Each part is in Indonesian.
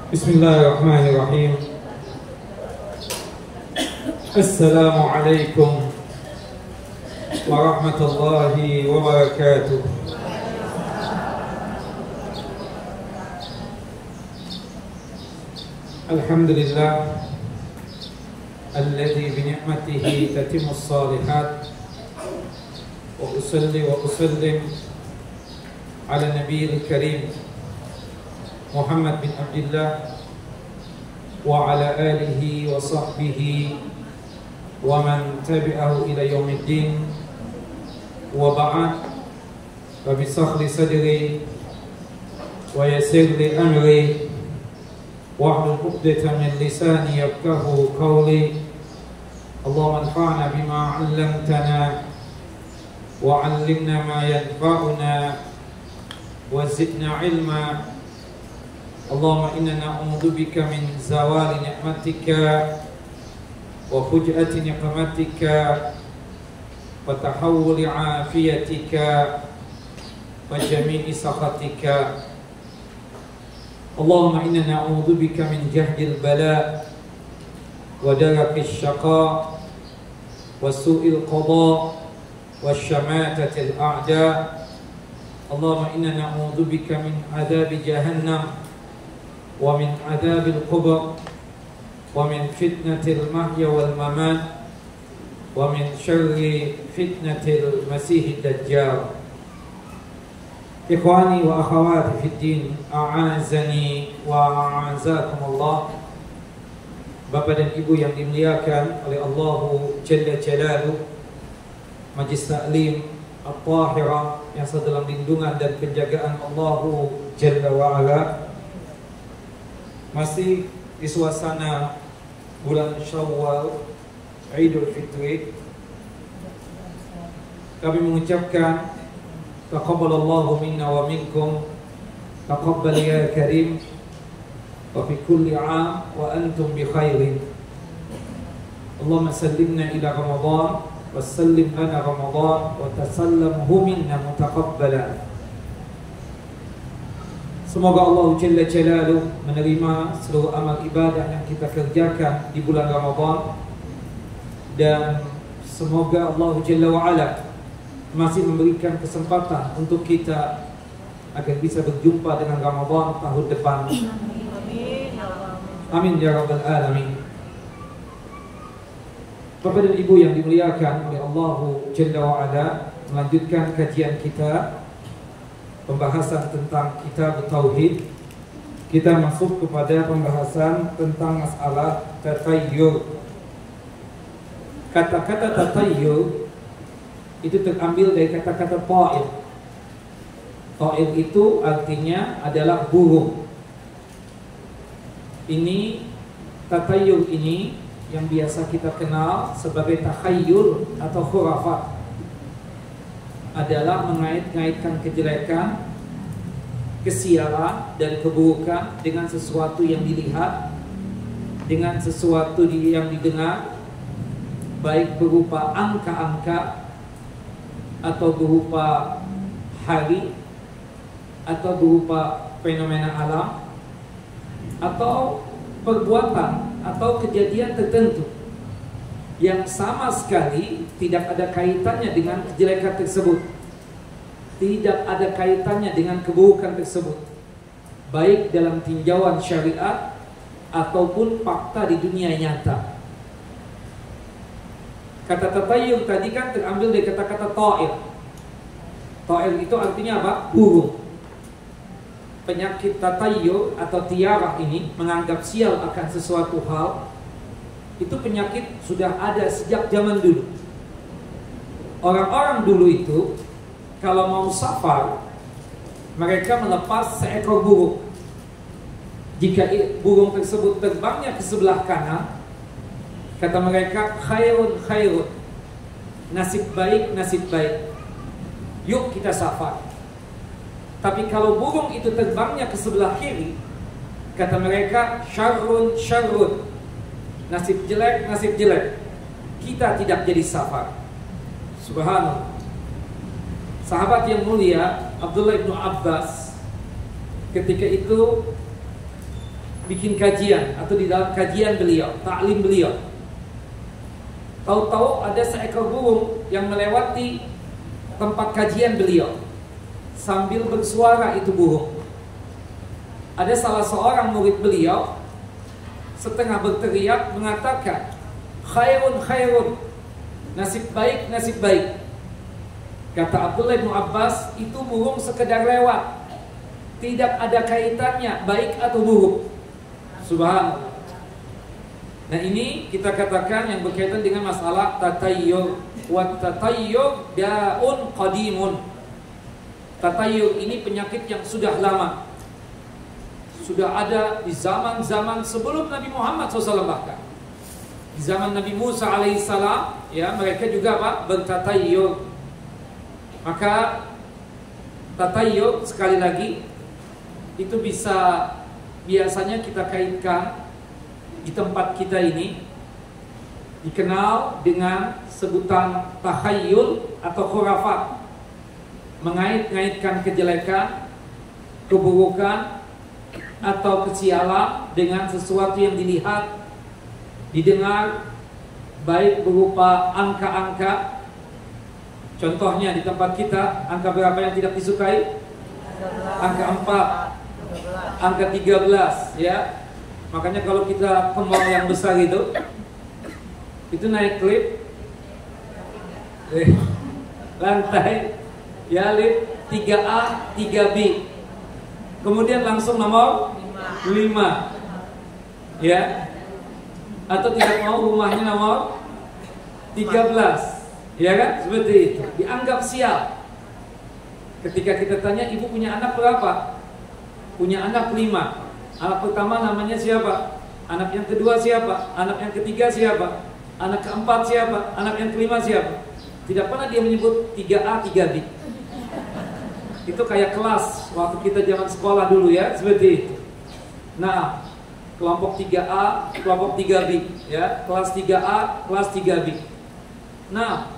Bismillahirrahmanirrahim. Assalamualaikum warahmatullahi wabarakatuh. Alhamdulillah alladzi bi ni'matihi tatimmus shalihat. Wa usalli wa usallim ala nabiyil karim Muhammad bin Abdullah wa ala alihi wa sahbihi wa man tabi'ahu ila yaumiddin wa ba'd. Rabbi shrah li sadri wa yassir li amri wahlul 'uqdatam min lisani yafqahu qawli. Allahumma anfa'na bima 'allamtana wa 'allimna ma yanfa'una wa zidna 'ilma. Allahumma inna na'udzu bika min zawali ni'matika wa fuj'ati niqmatika wa tahawuli 'afiyatika wa jami'i sakhatika. Allahumma inna na'udzu bika min jahdil bala wa darakis syaqa wa su'il qada wa syamatatil a'da. Allahumma inna na'udzu bika min adzabi jahannam wa min adzabil qubur wa min fitnatil mahya wal mamat wa min syarri fitnatil masiihid dajjal. Ikhwani wa akhawati fid din, a'azani wa a'azakumullah. Bapak dan Ibu yang dimuliakan oleh Allah Jalla Jalaluhu, Majlis Taklim At-Tahirah yang dalam lindungan dan penjagaan Allah Jalla wa Ala. Masih di suasana bulan Syawal, Idul Fitri, kami mengucapkan taqabbalallahu minna wa minkum, taqabbal ya karim, wa fi kulli 'am wa antum bi khairin. Allahumma sallimna ila Ramadan wa sallim lana Ramadan wa tasallamhu minna mutaqabbala. Semoga Allah Jalla Jalaluhu menerima seluruh amal ibadah yang kita kerjakan di bulan Ramadan, dan semoga Allah Jalla wa'ala masih memberikan kesempatan untuk kita agar bisa berjumpa dengan Ramadan tahun depan. Amin ya rabbal alamin. Bapak dan Ibu yang dimuliakan oleh Allah Jalla wa'ala, melanjutkan kajian kita, pembahasan tentang kitab Tauhid. Kita masuk kepada pembahasan tentang masalah tatayyur. Kata-kata tatayyur itu terambil dari kata-kata ta'ir. Ta'ir itu artinya adalah burung. Ini tatayyur ini yang biasa kita kenal sebagai takhayyul atau khurafat, adalah mengait-ngaitkan kejelekan, kesialan dan keburukan dengan sesuatu yang dilihat, dengan sesuatu yang didengar, baik berupa angka-angka atau berupa hari atau berupa fenomena alam atau perbuatan atau kejadian tertentu yang sama sekali tidak ada kaitannya dengan kejelekan tersebut, tidak ada kaitannya dengan keburukan tersebut, baik dalam tinjauan syariat ataupun fakta di dunia nyata. Kata tatayyur tadi kan terambil dari kata-kata ta'ir. Ta'ir itu artinya apa? Burung. Penyakit tatayyur atau tiarah ini, menganggap sial akan sesuatu hal, itu penyakit sudah ada sejak zaman dulu. Orang-orang dulu itu kalau mau safar, mereka melepas seekor burung. Jika burung tersebut terbangnya ke sebelah kanan, kata mereka khairun khairun, nasib baik nasib baik, yuk kita safar. Tapi kalau burung itu terbangnya ke sebelah kiri, kata mereka syarrun syarrun, nasib jelek nasib jelek, kita tidak jadi safar. Subhanallah. Sahabat yang mulia Abdullah bin Abbas ketika itu bikin kajian atau di dalam kajian beliau, taklim beliau, tahu-tahu ada seekor burung yang melewati tempat kajian beliau sambil bersuara itu burung. Ada salah seorang murid beliau setengah berteriak mengatakan, khairun khairun, nasib baik nasib baik. Kata Abdullah bin Abbas, itu burung sekedar lewat, tidak ada kaitannya baik atau buruk. Subhanallah. Nah ini kita katakan yang berkaitan dengan masalah tatayyur. Wa tatayyur da'un qadimun. Tatayyur ini penyakit yang sudah lama, sudah ada di zaman-zaman sebelum Nabi Muhammad SAW bahkan. Di zaman Nabi Musa alaihissalam, ya, mereka juga apa? Bertatayyur. Maka tatayyur sekali lagi itu biasanya kita kaitkan di tempat kita ini dikenal dengan sebutan tahayyul atau khurafat, mengait-ngaitkan kejelekan, keburukan atau kesialan dengan sesuatu yang dilihat, didengar, baik berupa angka-angka. Contohnya di tempat kita, angka berapa yang tidak disukai? Angka 4, angka 13, ya. Makanya kalau kita ke mall yang besar itu naik lift, lantai, ya, lift 3A, 3B, kemudian langsung nomor 5, ya. Atau tidak mau rumahnya nomor 13, ya kan? Seperti itu. Dianggap sial. Ketika kita tanya, ibu punya anak berapa? Punya anak 5. Anak pertama namanya siapa? Anak yang kedua siapa? Anak yang ketiga siapa? Anak keempat siapa? Anak yang kelima siapa? Tidak pernah dia menyebut 3A, 3B. Itu kayak kelas waktu kita zaman sekolah dulu, ya, seperti itu. Nah, kelompok 3A, kelompok 3B, ya, kelas 3A, kelas 3B. Nah,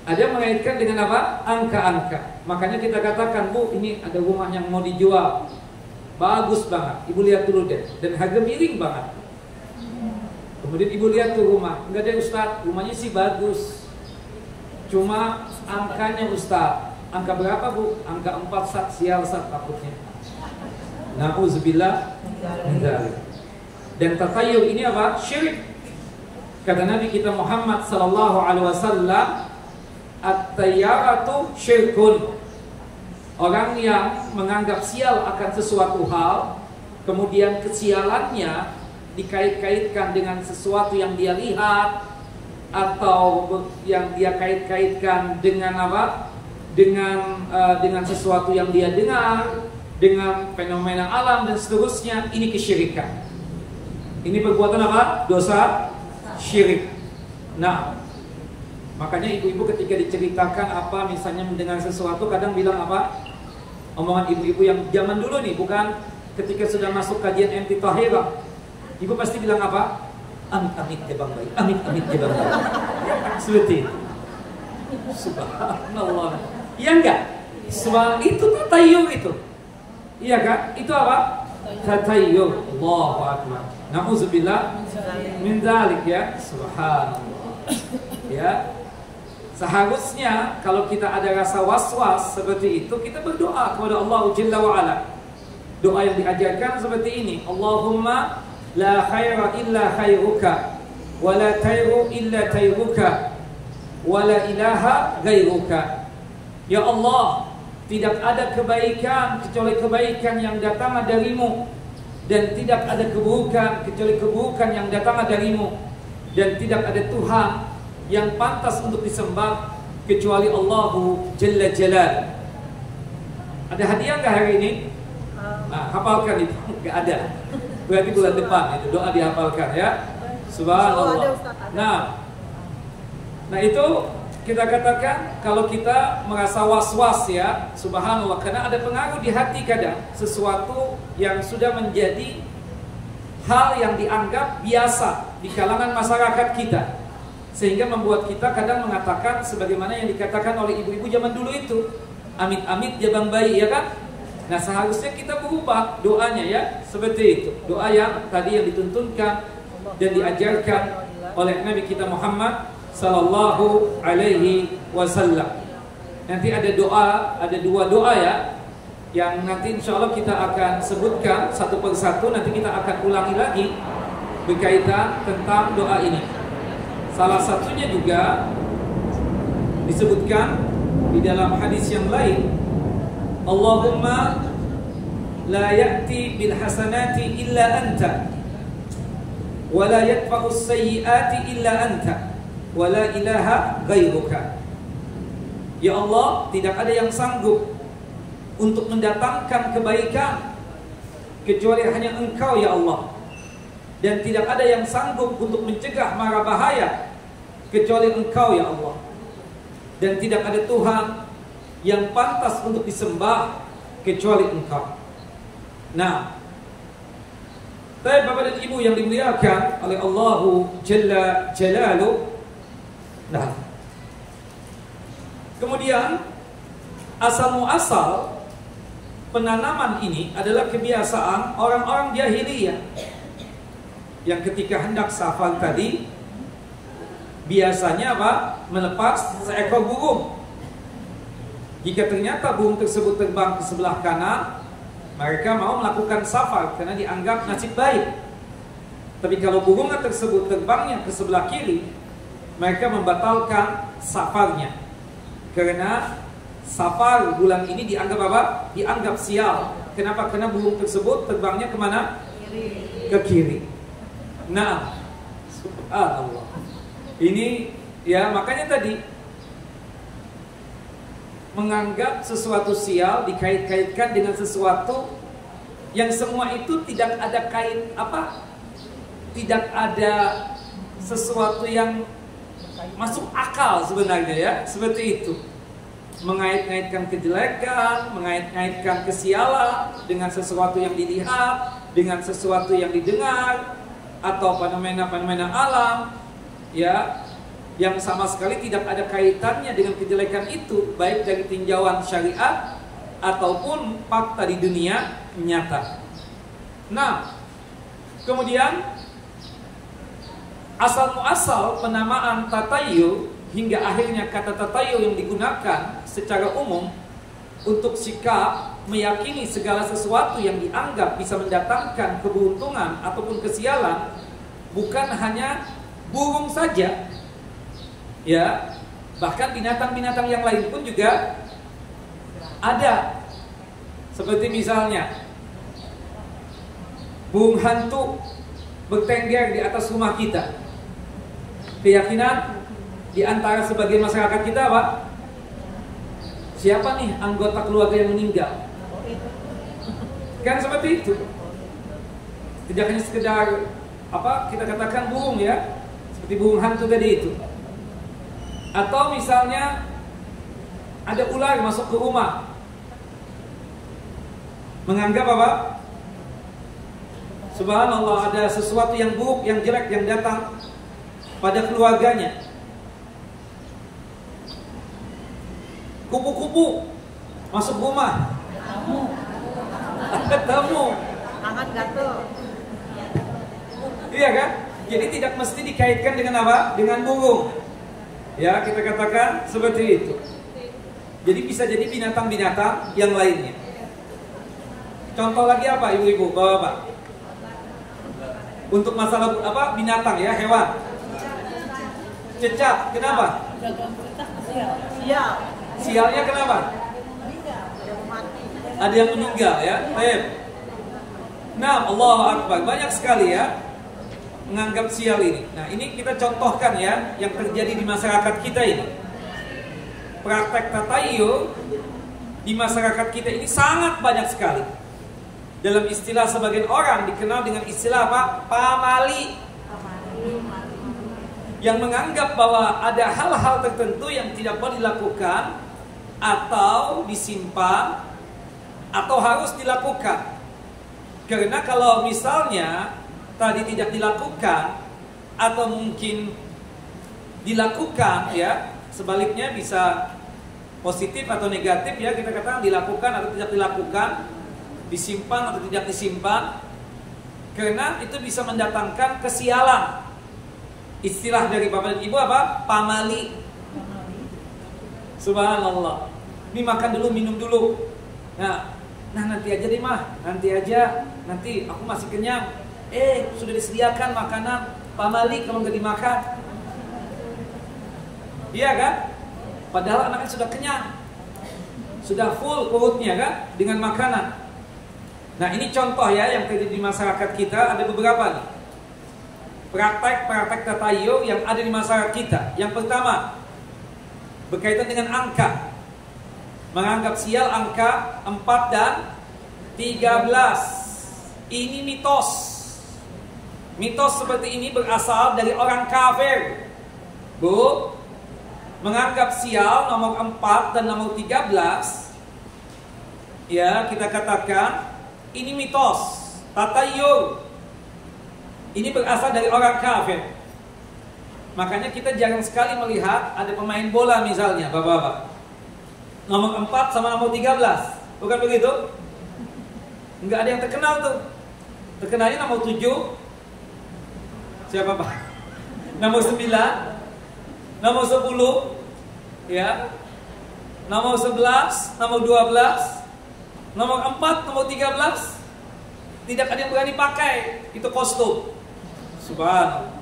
ada yang mengaitkan dengan apa? Angka-angka. Makanya kita katakan, Bu, ini ada rumah yang mau dijual, bagus banget, ibu lihat dulu deh, dan harga miring banget. Kemudian ibu lihat tuh rumah, enggak ada Ustaz, rumahnya sih bagus, cuma angkanya Ustaz. Angka berapa, Bu? Angka 4, Sat, sial Sat, takutnya. Na'udzubillah min dzalik. Dan tatayyur ini apa? Syirik. Kata Nabi kita Muhammad sallallahu alaihi wasallam, at-tayyaratu syirkun. Orang yang menganggap sial akan sesuatu hal, kemudian kesialannya dikait-kaitkan dengan sesuatu yang dia lihat, atau yang dia kait-kaitkan dengan apa? Dengan sesuatu yang dia dengar, dengan fenomena alam dan seterusnya. Ini kesyirikan. Ini perbuatan apa? Dosa syirik. Nah, makanya ibu-ibu ketika diceritakan apa, misalnya mendengar sesuatu, kadang bilang apa? Omongan ibu-ibu yang zaman dulu nih, bukan ketika sudah masuk kajian MT Tahira. Ibu pasti bilang apa? Amit-amit ya Bang Bayi, amit-amit ya Bang Bayi. Seperti itu. Subhanallah. Iya enggak? Soal itu tatayyur itu. Iya kan? Itu apa? Tatayyur. Allahu akbar. Na'udzubillah min dzalik, ya. Subhanallah. Ya. Seharusnya kalau kita ada rasa was-was seperti itu, kita berdoa kepada Allah Jalla wa Ala. Doa yang diajarkan seperti ini, Allahumma la khaira illa khairuka, wa la tayru illa tayruka, wa la ilaha ghairuka. Ya Allah, tidak ada kebaikan kecuali kebaikan yang datang darimu, dan tidak ada keburukan kecuali keburukan yang datang darimu, dan tidak ada Tuhan yang pantas untuk disembah kecuali Allahu Jalla Jalal. Ada hadiah nggak hari ini? Nah, hafalkan itu. Nggak ada. Berarti bulan depan itu doa dihafalkan, ya. Subhanallah. Nah itu kita katakan kalau kita merasa was-was, ya, subhanallah, karena ada pengaruh di hati kadang sesuatu yang sudah menjadi hal yang dianggap biasa di kalangan masyarakat kita, sehingga membuat kita kadang mengatakan sebagaimana yang dikatakan oleh ibu-ibu zaman dulu itu, amit-amit jabang bayi, ya kan? Nah, seharusnya kita berubah doanya ya, seperti itu. Doa yang tadi yang dituntunkan dan diajarkan oleh Nabi kita Muhammad sallallahu alaihi wasallam. Nanti ada doa, ada dua doa ya, yang nanti insya Allah kita akan sebutkan satu persatu. Nanti kita akan ulangi lagi berkaitan tentang doa ini. Salah satunya juga disebutkan di dalam hadis yang lain, Allahumma la ya'ti bil hasanati illa anta wa la yadfa'u sayyiati illa anta wa la ilaha ghairuka. Ya Allah, tidak ada yang sanggup untuk mendatangkan kebaikan kecuali hanya Engkau ya Allah, dan tidak ada yang sanggup untuk mencegah mara bahaya kecuali Engkau ya Allah, dan tidak ada Tuhan yang pantas untuk disembah kecuali Engkau. Nah, Bapak dan Ibu yang dimuliakan oleh Allahu Jalla Jalaluh. Nah, kemudian asal muasal penanaman ini adalah kebiasaan orang-orang jahiliyah yang ketika hendak safar tadi biasanya apa? Melepas seekor burung. Jika ternyata burung tersebut terbang ke sebelah kanan, mereka mau melakukan safar karena dianggap nasib baik. Tapi kalau burung tersebut terbangnya ke sebelah kiri, mereka membatalkan safarnya. Karena safar bulan ini dianggap apa? Dianggap sial. Kenapa? Karena burung tersebut terbangnya kemana? Ke kiri. Nah, subhanallah. Ini ya, makanya tadi menganggap sesuatu sial dikait-kaitkan dengan sesuatu yang semua itu tidak ada kait apa? Tidak ada sesuatu yang masuk akal sebenarnya ya, seperti itu. Mengait-ngaitkan kejelekan, mengait-ngaitkan kesialan dengan sesuatu yang dilihat, dengan sesuatu yang didengar, atau fenomena-fenomena alam ya, yang sama sekali tidak ada kaitannya dengan kejelekan itu, baik dari tinjauan syariat ataupun fakta di dunia nyata. Nah, kemudian asal muasal penamaan tatayyur hingga akhirnya kata tatayyur yang digunakan secara umum untuk sikap meyakini segala sesuatu yang dianggap bisa mendatangkan keberuntungan ataupun kesialan, bukan hanya burung saja ya, bahkan binatang-binatang yang lain pun juga ada. Seperti misalnya burung hantu bertengger di atas rumah kita. Keyakinan di antara sebagian masyarakat kita apa? Siapa nih anggota keluarga yang meninggal? Kan seperti itu. Tidak hanya sekedar apa kita katakan burung ya, seperti burung hantu tadi itu. Atau misalnya ada ular masuk ke rumah, menganggap apa? Subhanallah, ada sesuatu yang buruk, yang jelek yang datang pada keluarganya. Kupu-kupu masuk rumah, tamu, hangat gatel. Iya kan? Jadi tidak mesti dikaitkan dengan apa? Dengan burung. Ya, kita katakan seperti itu. Jadi bisa jadi binatang-binatang yang lainnya. Contoh lagi apa ibu-ibu, bapak-bapak? Untuk masalah apa? Binatang ya, hewan. Cecak, kenapa? Sial. Sialnya kenapa? Ada yang meninggal ya. Baik. Nah, Allahu Akbar, banyak sekali ya menganggap sial ini. Nah, ini kita contohkan ya yang terjadi di masyarakat kita ini. Praktek tatayyur di masyarakat kita ini sangat banyak sekali. Dalam istilah sebagian orang dikenal dengan istilah apa? Pamali. Yang menganggap bahwa ada hal-hal tertentu yang tidak boleh dilakukan atau disimpan atau harus dilakukan. Karena kalau misalnya tadi tidak dilakukan atau mungkin dilakukan ya, sebaliknya bisa positif atau negatif ya, kita katakan dilakukan atau tidak dilakukan, disimpan atau tidak disimpan, karena itu bisa mendatangkan kesialan. Istilah dari bapak dan ibu apa? Pamali. Subhanallah. Ini makan dulu, minum dulu. Nah nanti aja deh mah, nanti aja, nanti aku masih kenyang. Sudah disediakan makanan, pamali kalau nggak dimakan. Iya kan? Padahal anaknya sudah kenyang, sudah full perutnya kan dengan makanan. Nah ini contoh ya yang terjadi di masyarakat kita. Ada beberapa nih praktek tatayur yang ada di masyarakat kita. Yang pertama berkaitan dengan angka. Menganggap sial angka 4 dan 13. Ini mitos. Mitos seperti ini berasal dari orang kafir. Bu, menganggap sial nomor 4 dan nomor 13, ya kita katakan ini mitos, tatayur. Ini berasal dari orang kafir. Makanya kita jarang sekali melihat ada pemain bola misalnya, bapak-bapak, nomor 4 sama nomor 13. Bukan begitu? Enggak ada yang terkenal tuh. Terkenalnya nomor 7. Siapa pak? Nomor 9, nomor 10, ya, nomor 11, nomor 12, nomor 4, nomor 13. Tidak ada yang berani pakai itu kostum. Subhanallah.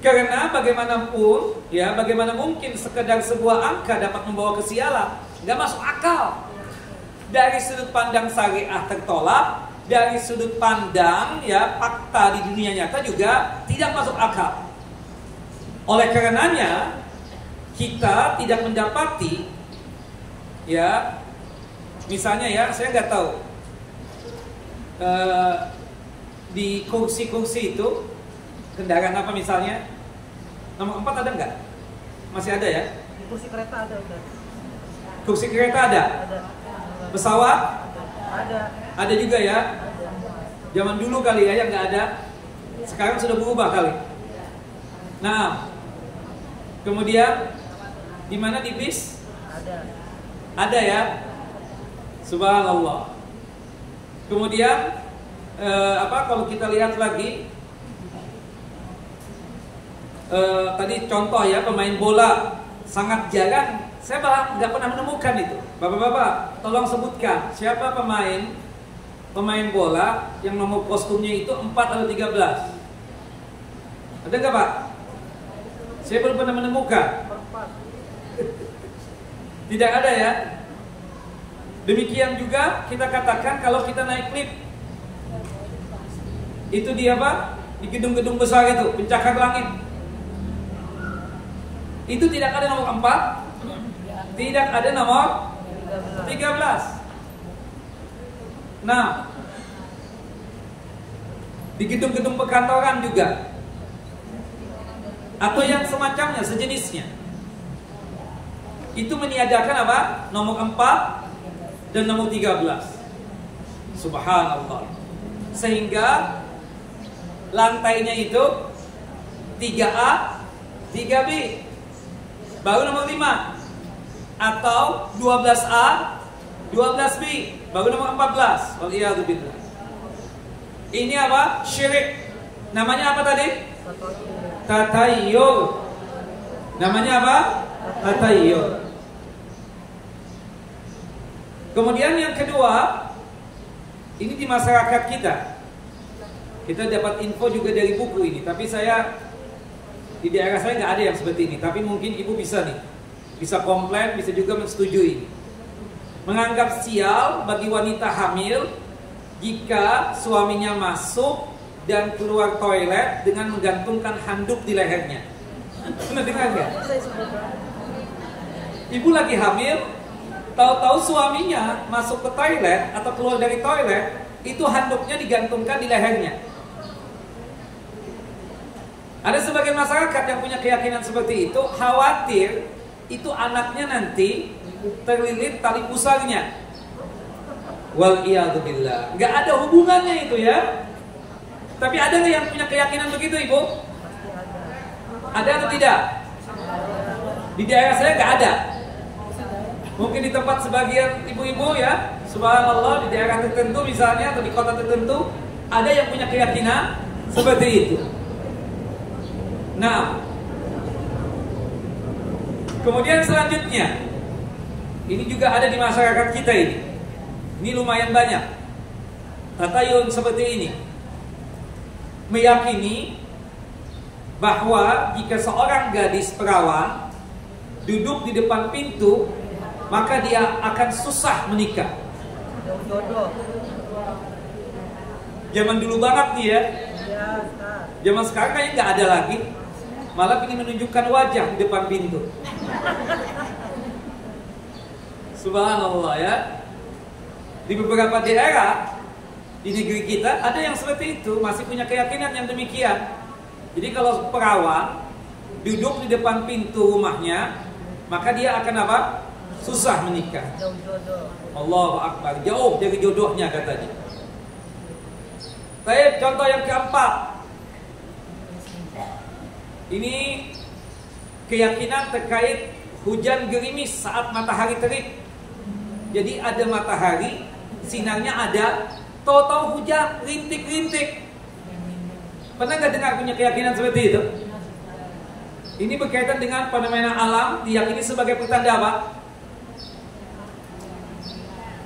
Karena bagaimanapun, ya, bagaimana mungkin sekedar sebuah angka dapat membawa kesialan? Gak masuk akal. Dari sudut pandang syariah tertolak, dari sudut pandang ya fakta di dunia nyata juga tidak masuk akal. Oleh karenanya kita tidak mendapati, ya, misalnya ya, saya nggak tahu di kursi-kursi itu kendaraan apa misalnya, nomor 4 ada nggak? Masih ada ya? Kursi kereta ada. Kursi kereta ada? Pesawat? Ada. Ada juga ya? Zaman dulu kali ya yang nggak ada. Sekarang sudah berubah kali. Nah, kemudian di mana di bis? Ada ya? Subhanallah. Kemudian kalau kita lihat lagi, tadi contoh ya pemain bola sangat jarang. Saya bahkan nggak pernah menemukan itu. Bapak-bapak, tolong sebutkan siapa pemain bola yang nomor kostumnya itu 4 atau 13. Ada nggak Pak? Saya belum pernah menemukan. Tidak ada ya. Demikian juga kita katakan kalau kita naik lift, itu di apa? Di gedung-gedung besar itu, pencakar langit. Itu tidak ada nomor 4, tidak ada nomor 13. Nah, di gedung-gedung perkantoran juga, atau yang semacamnya, sejenisnya, itu meniadakan apa? Nomor 4 dan nomor 13. Subhanallah. Sehingga lantainya itu 3A, 3B, baru nomor 5. Atau 12A, 12B, baru nomor 14. Waliyadzubillah. Ini apa? Syirik. Namanya apa tadi? Tatayur. Namanya apa? Tatayur. Kemudian yang kedua, ini di masyarakat kita. Kita dapat info juga dari buku ini, tapi di daerah saya nggak ada yang seperti ini. Tapi mungkin ibu bisa nih, bisa komplain, bisa juga menyetujui. Menganggap sial bagi wanita hamil jika suaminya masuk dan keluar toilet dengan menggantungkan handuk di lehernya. Pernah dengar nggak? Ibu lagi hamil, tahu-tahu suaminya masuk ke toilet atau keluar dari toilet, itu handuknya digantungkan di lehernya. Ada sebagian masyarakat yang punya keyakinan seperti itu, khawatir itu anaknya nanti terlilit tali pusarnya. Waliyadzubillah. Nggak ada hubungannya itu ya. Tapi ada nggak yang punya keyakinan begitu, Ibu? Ada atau tidak? Di daerah saya nggak ada. Mungkin di tempat sebagian ibu-ibu ya, subhanallah, di daerah tertentu misalnya atau di kota tertentu ada yang punya keyakinan seperti itu. Nah, kemudian selanjutnya, ini juga ada di masyarakat kita ini. Ini lumayan banyak. Tatayun seperti ini. Meyakini bahwa jika seorang gadis perawan duduk di depan pintu, maka dia akan susah menikah. Jodoh. Zaman dulu banget nih ya. Iya, Ustaz. Zaman sekarang kayaknya nggak ada lagi. Malah ingin menunjukkan wajah di depan pintu. Subhanallah ya. Di beberapa daerah di negeri kita ada yang seperti itu, masih punya keyakinan yang demikian. Jadi kalau perawan duduk di depan pintu rumahnya, maka dia akan apa? Susah menikah. Jauh jodoh. Allahu Akbar, jauh dari jodohnya katanya. Baik, contoh yang keempat. Ini keyakinan terkait hujan gerimis saat matahari terik. Jadi ada matahari, sinarnya ada, tahu-tahu hujan, rintik-rintik. Pernah nggak dengar punya keyakinan seperti itu? Ini berkaitan dengan fenomena alam, diyakini sebagai pertanda apa?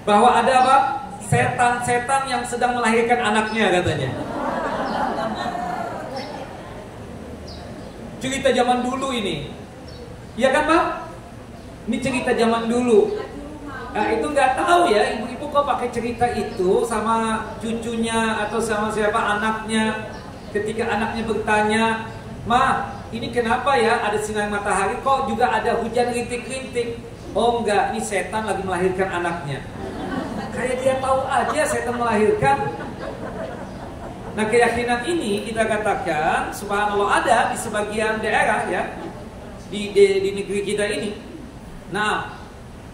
Bahwa ada apa? Setan-setan yang sedang melahirkan anaknya katanya. Cerita zaman dulu ini. Iya kan Pak? Ini cerita zaman dulu. Nah itu nggak tahu ya, ibu-ibu kok pakai cerita itu sama cucunya atau sama siapa anaknya. Ketika anaknya bertanya, "Ma, ini kenapa ya ada sinar matahari kok juga ada hujan rintik-rintik?" "Oh enggak, ini setan lagi melahirkan anaknya." Kayak dia tahu aja setan melahirkan. Nah keyakinan ini kita katakan subhanallah ada di sebagian daerah ya, di negeri kita ini. Nah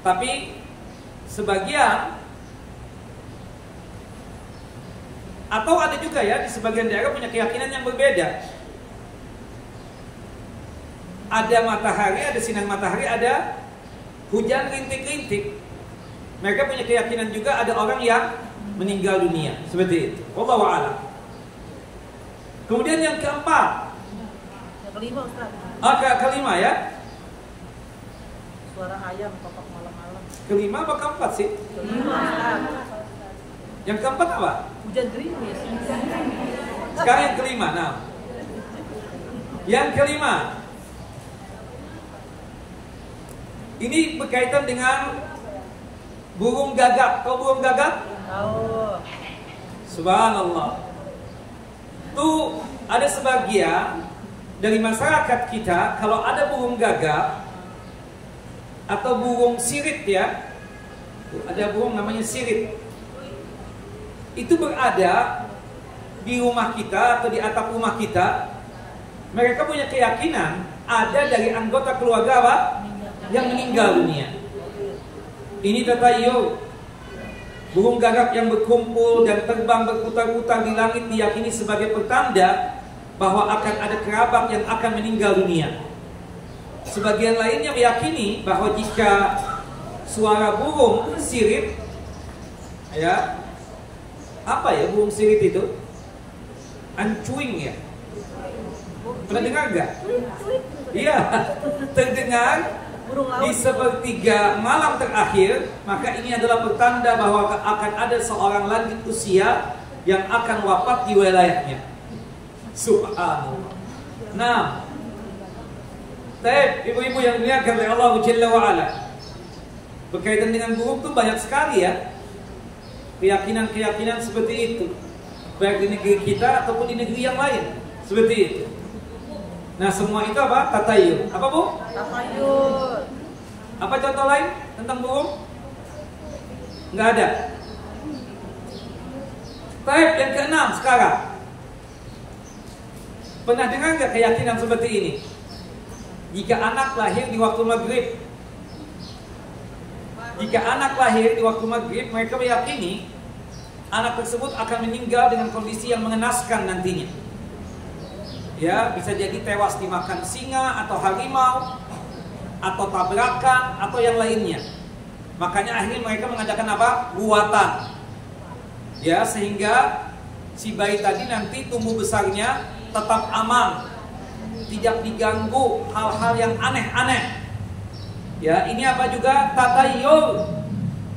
tapi sebagian atau ada juga ya di sebagian daerah punya keyakinan yang berbeda. Ada matahari, ada sinar matahari, ada hujan rintik-rintik. Mereka punya keyakinan juga ada orang yang meninggal dunia. Seperti itu. Wallahu a'lam. Kemudian yang keempat. Yang kelima Ustaz. Kelima ya. Suara ayam kotak malam-malam. Kelima apa keempat sih? Kelima Ustaz. Yang keempat apa? Hujan gerimis. Sekarang yang kelima. Nah. Yang kelima. Ini berkaitan dengan burung gagak. Tahu burung gagak? Tahu. Subhanallah. Tuh ada sebagian dari masyarakat kita kalau ada burung gagak atau burung sirit ya. Ada burung namanya sirit. Itu berada di rumah kita atau di atap rumah kita. Mereka punya keyakinan ada dari anggota keluarga apa? Yang meninggal dunia. Ini tatayul. Burung gagak yang berkumpul dan terbang berputar-putar di langit diyakini sebagai pertanda bahwa akan ada kerabat yang akan meninggal dunia. Sebagian lainnya meyakini bahwa jika suara burung sirip, ya, apa ya burung sirip itu? Ancuing ya. Pernah dengar nggak? Iya, terdengar di sepertiga malam terakhir, maka ini adalah pertanda bahwa akan ada seorang lanjut usia yang akan wafat di wilayahnya. Subhanallah. Nah, ibu-ibu yang dimuliakan oleh Allah Jalla wa Ala, berkaitan dengan burung itu banyak sekali ya keyakinan-keyakinan seperti itu, baik di negeri kita ataupun di negeri yang lain seperti itu. Nah semua itu apa? Tatayul. Apa Bu? Tatayul. Apa contoh lain tentang burung? Nggak ada. Baik, yang keenam sekarang. Pernah dengar nggak keyakinan seperti ini? Jika anak lahir di waktu maghrib, mereka meyakini anak tersebut akan meninggal dengan kondisi yang mengenaskan nantinya. Ya, bisa jadi tewas dimakan singa atau harimau, atau tabrakan, atau yang lainnya. Makanya akhirnya mereka mengadakan apa? Ruatan. Ya, sehingga si bayi tadi nanti tumbuh besarnya tetap aman, tidak diganggu hal-hal yang aneh-aneh. Ya, ini apa juga tatayul,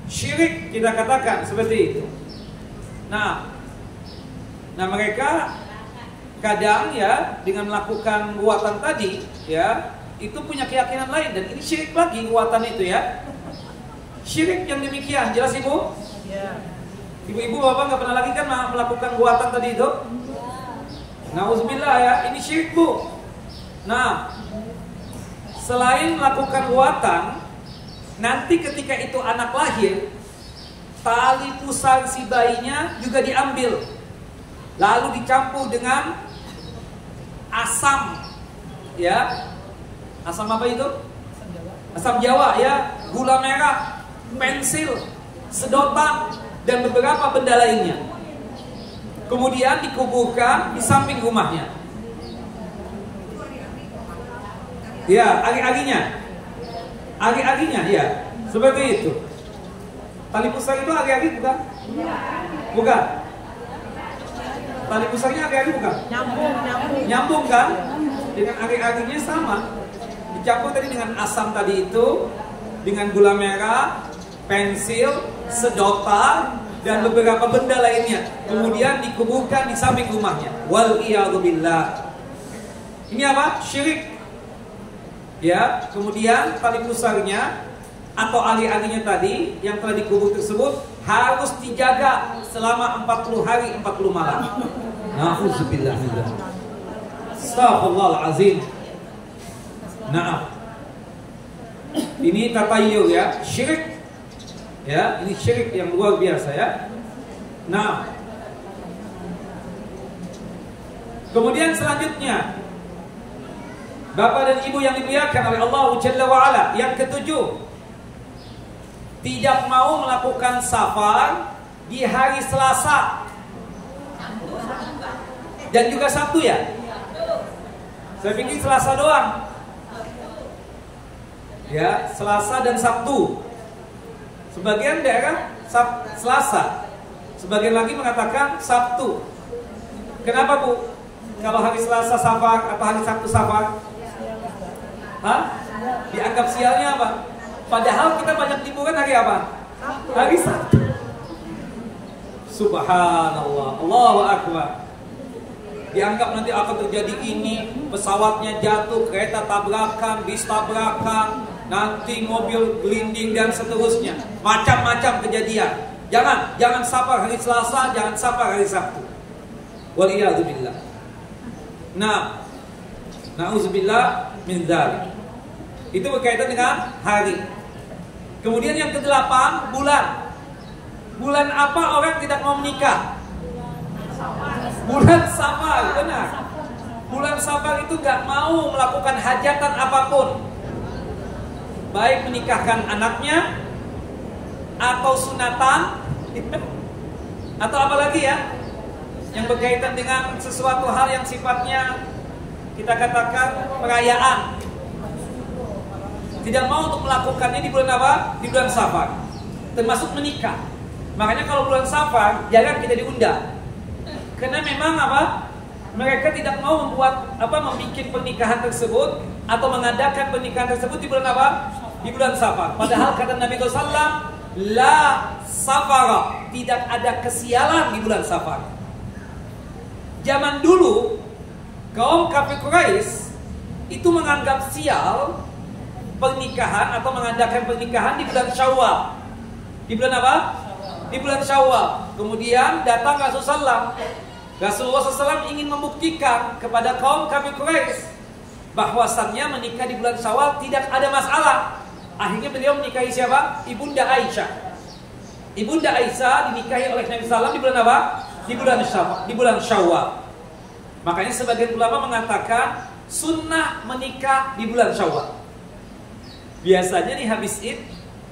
syirik kita katakan seperti itu. Nah mereka kadang ya dengan melakukan ruatan tadi ya itu punya keyakinan lain, dan ini syirik lagi ruatan itu ya. Syirik yang demikian, jelas ibu? Ya. Ibu-ibu bapak nggak pernah lagi kan melakukan ruatan tadi itu? Nauzubillah ya, ini syirik bu. Nah, selain melakukan ruatan, nanti ketika itu anak lahir, tali pusar si bayinya juga diambil, lalu dicampur dengan asam, ya, asam apa itu? Asam Jawa ya, gula merah, pensil, sedotan, dan beberapa benda lainnya. Kemudian dikuburkan di samping rumahnya. Ya, agi-aginya, ya, seperti itu. Tali pusar itu agi-agi bukan? Bukan. Tali pusarnya agi-agi bukan? Nyambung kan? Dengan agi-aginya sama. Dicampur tadi dengan asam tadi itu, dengan gula merah, pensil, sedotan, dan beberapa benda lainnya. Kemudian dikuburkan di samping rumahnya. Wal iyadu billah. Ini apa? Syirik. Ya, kemudian tali pusarnya atau ali-alinya tadi yang telah dikubur tersebut harus dijaga selama 40 hari 40 malam. Nauzubillah. Astaghfirullahalazim. Nah, ini tatayul ya, syirik. Ya, ini syirik yang luar biasa ya. Nah, kemudian selanjutnya, Bapak dan Ibu yang dimuliakan oleh Allah Jalla wa Ala, yang ketujuh, tidak mau melakukan safar di hari Selasa dan juga Sabtu ya. Saya pikir Selasa doang. Ya, Selasa dan Sabtu. Sebagian daerah Selasa, sebagian lagi mengatakan Sabtu. Kenapa bu? Kalau hari Selasa safar atau hari Sabtu safar? Hah? Dianggap sialnya apa? Padahal kita banyak liburan hari apa? Hari Sabtu. Subhanallah, Allahu Akbar. Dianggap nanti akan terjadi ini, pesawatnya jatuh, kereta tabrakan, bis tabrakan, nanti mobil gelinding dan seterusnya, macam-macam kejadian. Jangan safar hari Selasa, jangan safar hari Sabtu. Waliyadzubillah. Nah, na'udzubillah min dzalik. Itu berkaitan dengan hari. Kemudian yang ke-8, bulan. Bulan apa orang tidak mau menikah? Bulan Safar, benar. Bulan Safar itu gak mau melakukan hajatan apapun, baik menikahkan anaknya, atau sunatan, atau apa lagi ya, yang berkaitan dengan sesuatu hal yang sifatnya kita katakan perayaan. Tidak mau untuk melakukannya di bulan apa? Di bulan Safar, termasuk menikah. Makanya kalau bulan Safar jarang kita diundang, karena memang apa? Mereka tidak mau membuat membuat pernikahan tersebut atau mengadakan pernikahan tersebut di bulan apa? Di bulan Safar. Padahal kata Nabi SAW, la safara, tidak ada kesialan di bulan Safar. Zaman dulu kaum kafir Quraisy itu menganggap sial pernikahan atau mengadakan pernikahan di bulan Syawal. Di bulan apa? Di bulan Syawal. Kemudian datang Rasulullah SAW ingin membuktikan kepada kaum kafir Quraisy bahwasannya menikah di bulan Syawal tidak ada masalah. Akhirnya beliau menikahi siapa? Ibunda Aisyah. Ibunda Aisyah dinikahi oleh Nabi SAW di bulan apa? Di bulan Syawal. Makanya sebagian ulama mengatakan sunnah menikah di bulan Syawal. Biasanya nih habis Id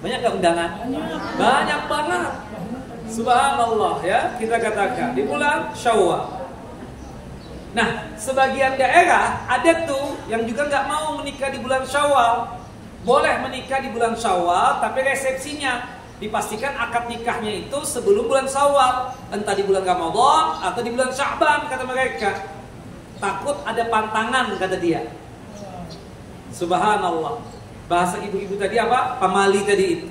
banyak gak undangan? Banyak banget. Subhanallah ya, kita katakan di bulan Syawal. Nah, sebagian daerah ada tuh yang juga nggak mau menikah di bulan Syawal, boleh menikah di bulan Syawal, tapi resepsinya dipastikan akad nikahnya itu sebelum bulan Syawal, entah di bulan Ramadan atau di bulan Sya'ban kata mereka. Takut ada pantangan kata dia. Subhanallah. Bahasa ibu-ibu tadi apa? Pamali tadi itu.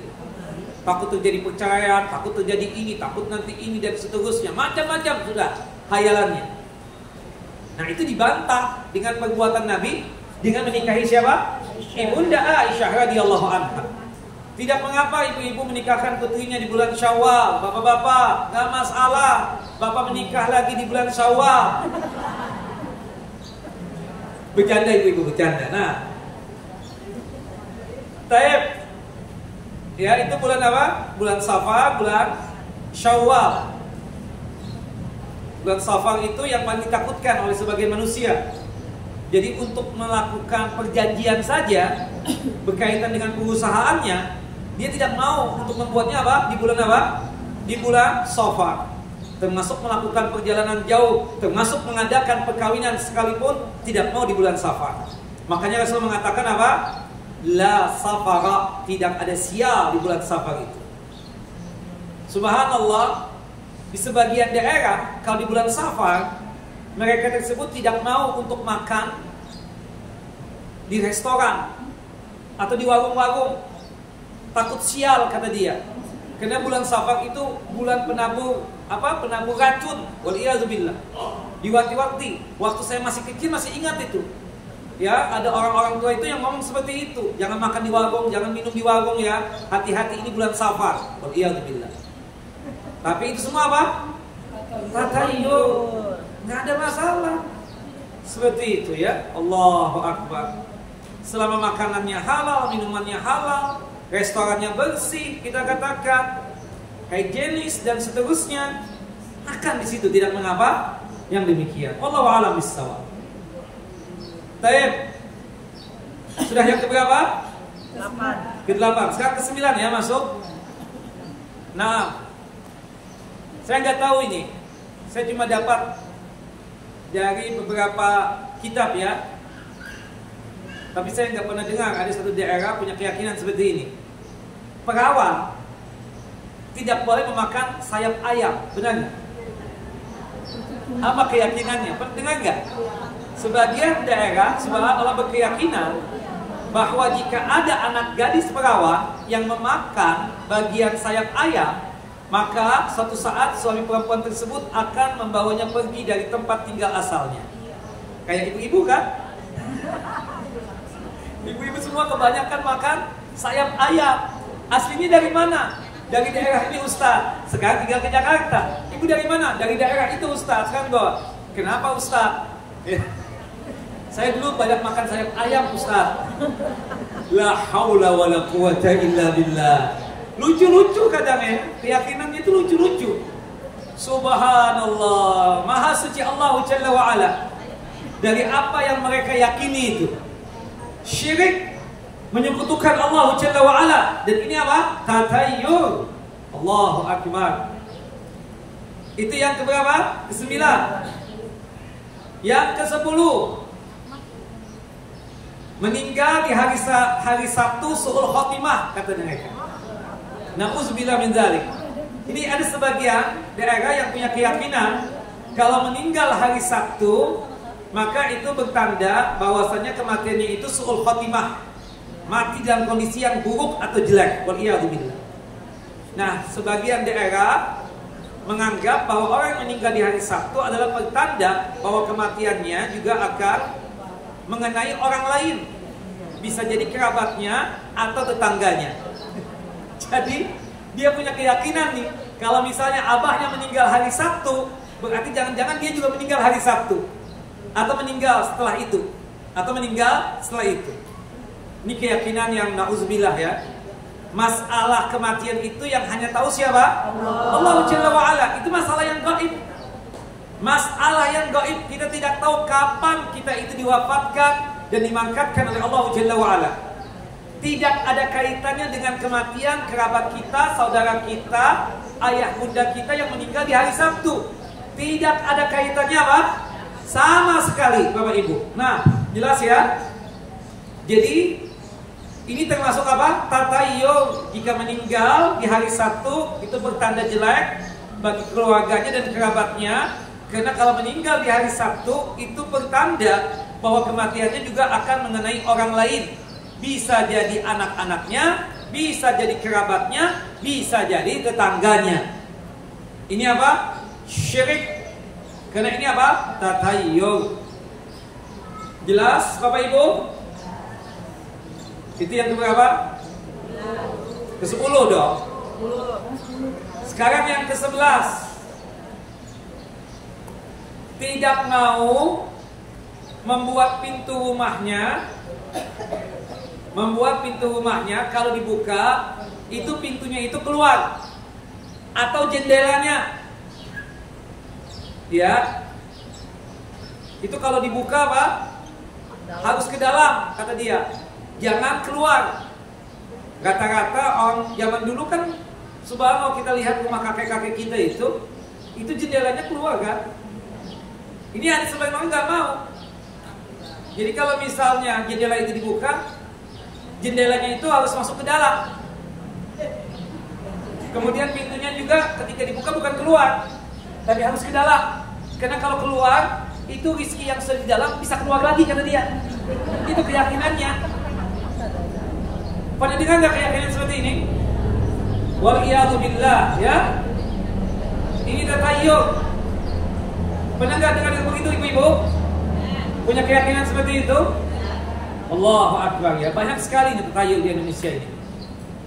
Takut terjadi perceraian, takut terjadi ini, takut nanti ini dan seterusnya. Macam-macam sudah hayalannya. Nah itu dibantah dengan perbuatan Nabi dengan menikahi siapa? Ibunda Aisyah radhiyallahu anha. Tidak mengapa ibu-ibu menikahkan putrinya di bulan Syawal. Bapak-bapak, gak masalah. Bapak menikah lagi di bulan Syawal. Bercanda ibu-ibu, bercanda. Nah, taib. Ya, itu bulan apa? Bulan Safar, bulan Syawal. Bulan Safar itu yang paling ditakutkan oleh sebagian manusia. Jadi untuk melakukan perjanjian saja berkaitan dengan perusahaannya, dia tidak mau untuk membuatnya apa? Di bulan apa? Di bulan Safar. Termasuk melakukan perjalanan jauh, termasuk mengadakan perkawinan sekalipun tidak mau di bulan Safar. Makanya Rasul mengatakan apa? La safara, tidak ada sial di bulan Safar itu. Subhanallah, di sebagian daerah kalau di bulan Safar mereka tersebut tidak mau untuk makan di restoran atau di warung-warung, takut sial kata dia. Karena bulan Safar itu bulan penabur apa? Penabur racun. Waliyazubillah. Diwati-wati, waktu saya masih kecil masih ingat itu. Ya, ada orang-orang tua itu yang ngomong seperti itu. Jangan makan di warung, jangan minum di warung ya. Hati-hati ini bulan Safar. Waliyazubillah. Tapi itu semua apa? Tatayur. Nggak ada masalah. Seperti itu ya. Allahu Akbar. Selama makanannya halal, minumannya halal, restorannya bersih, kita katakan higienis dan seterusnya, akan di situ tidak mengapa yang demikian. Wallahu a'lam bishawab. Baik. Sudah yang keberapa? 8. Ke-8. Sekarang ke-9 ya masuk. Nah, saya nggak tahu ini. Saya cuma dapat dari beberapa kitab ya. Tapi saya nggak pernah dengar ada satu daerah punya keyakinan seperti ini. Perawan tidak boleh memakan sayap ayam, benar nggak? Apa keyakinannya? Pernah dengar nggak? Sebagian daerah, subhanallah, berkeyakinan bahwa jika ada anak gadis perawan yang memakan bagian sayap ayam, maka suatu saat suami perempuan tersebut akan membawanya pergi dari tempat tinggal asalnya. Kayak ibu-ibu kan? Ibu-ibu semua kebanyakan makan sayap ayam. Aslinya dari mana? Dari daerah ini Ustaz. Sekarang tinggal ke Jakarta. Ibu dari mana? Dari daerah itu Ustaz. Sekarang bawa. Kenapa Ustaz? Saya dulu banyak makan sayap ayam Ustaz. La haula wa la quwata illa billah. Lucu-lucu kadang ya. Keyakinannya itu lucu-lucu. Subhanallah. Maha suci Allah Jalla wa Ala. Dari apa yang mereka yakini itu. Syirik. Menyekutukan Allah Jalla wa Ala. Dan ini apa? Tatayur. Allahu Akbar. Itu yang keberapa? Ke-9. Yang ke-10. Meninggal di hari Sabtu su'ul khotimah kata mereka. Na'udzubillah min dzalik. Ini ada sebagian daerah yang punya keyakinan kalau meninggal hari Sabtu maka itu bertanda bahwasanya kematiannya itu su'ul khotimah, mati dalam kondisi yang buruk atau jelek. Waliyadzubillah. Nah, sebagian daerah menganggap bahwa orang yang meninggal di hari Sabtu adalah pertanda bahwa kematiannya juga akan mengenai orang lain. Bisa jadi kerabatnya atau tetangganya. Jadi dia punya keyakinan nih, kalau misalnya abahnya meninggal hari Sabtu, berarti jangan-jangan dia juga meninggal hari Sabtu, atau meninggal setelah itu, atau meninggal setelah itu. Ini keyakinan yang na'udzubillah ya. Masalah kematian itu yang hanya tahu siapa? Allah Jalla wa Ala. Itu masalah yang gaib. Masalah yang gaib, kita tidak tahu kapan kita itu diwafatkan dan dimangkatkan oleh Allah Jalla wa Ala. Tidak ada kaitannya dengan kematian kerabat kita, saudara kita, ayah bunda kita yang meninggal di hari Sabtu. Tidak ada kaitannya apa? Sama sekali Bapak Ibu. Nah, jelas ya. Jadi Ini termasuk apa? Tatayul. Jika meninggal di hari Sabtu itu bertanda jelek bagi keluarganya dan kerabatnya. Karena kalau meninggal di hari Sabtu itu bertanda bahwa kematiannya juga akan mengenai orang lain. Bisa jadi anak-anaknya, bisa jadi kerabatnya, bisa jadi tetangganya. Ini apa? Syirik. Karena ini apa? Tatayul. Jelas Bapak Ibu? Itu yang keberapa? Ke-10 dong. Sekarang yang ke-11. Tidak mau membuat pintu rumahnya kalau dibuka itu pintunya itu keluar atau jendelanya, ya, itu kalau dibuka apa? Harus ke dalam, kata dia, jangan keluar. Rata-rata orang zaman dulu kan, subhanallah, kita lihat rumah kakek-kakek kita itu jendelanya keluar kan. Ini ada sebagian orang nggak mau. Jadi kalau misalnya jendela itu dibuka, jendelanya itu harus masuk ke dalam. Kemudian pintunya juga ketika dibuka bukan keluar, tapi harus ke dalam. Karena kalau keluar, itu rezeki yang sudah di dalam bisa keluar lagi, kata dia. Itu keyakinannya. Pernah dengar nggak keyakinan seperti ini? Waliyadu billah, ya. Ini tatayul. Pernah nggak dengar begitu ibu-ibu? Punya keyakinan seperti itu? Allahu Akbar, ya. Banyak sekali nih tatayul di Indonesia ini.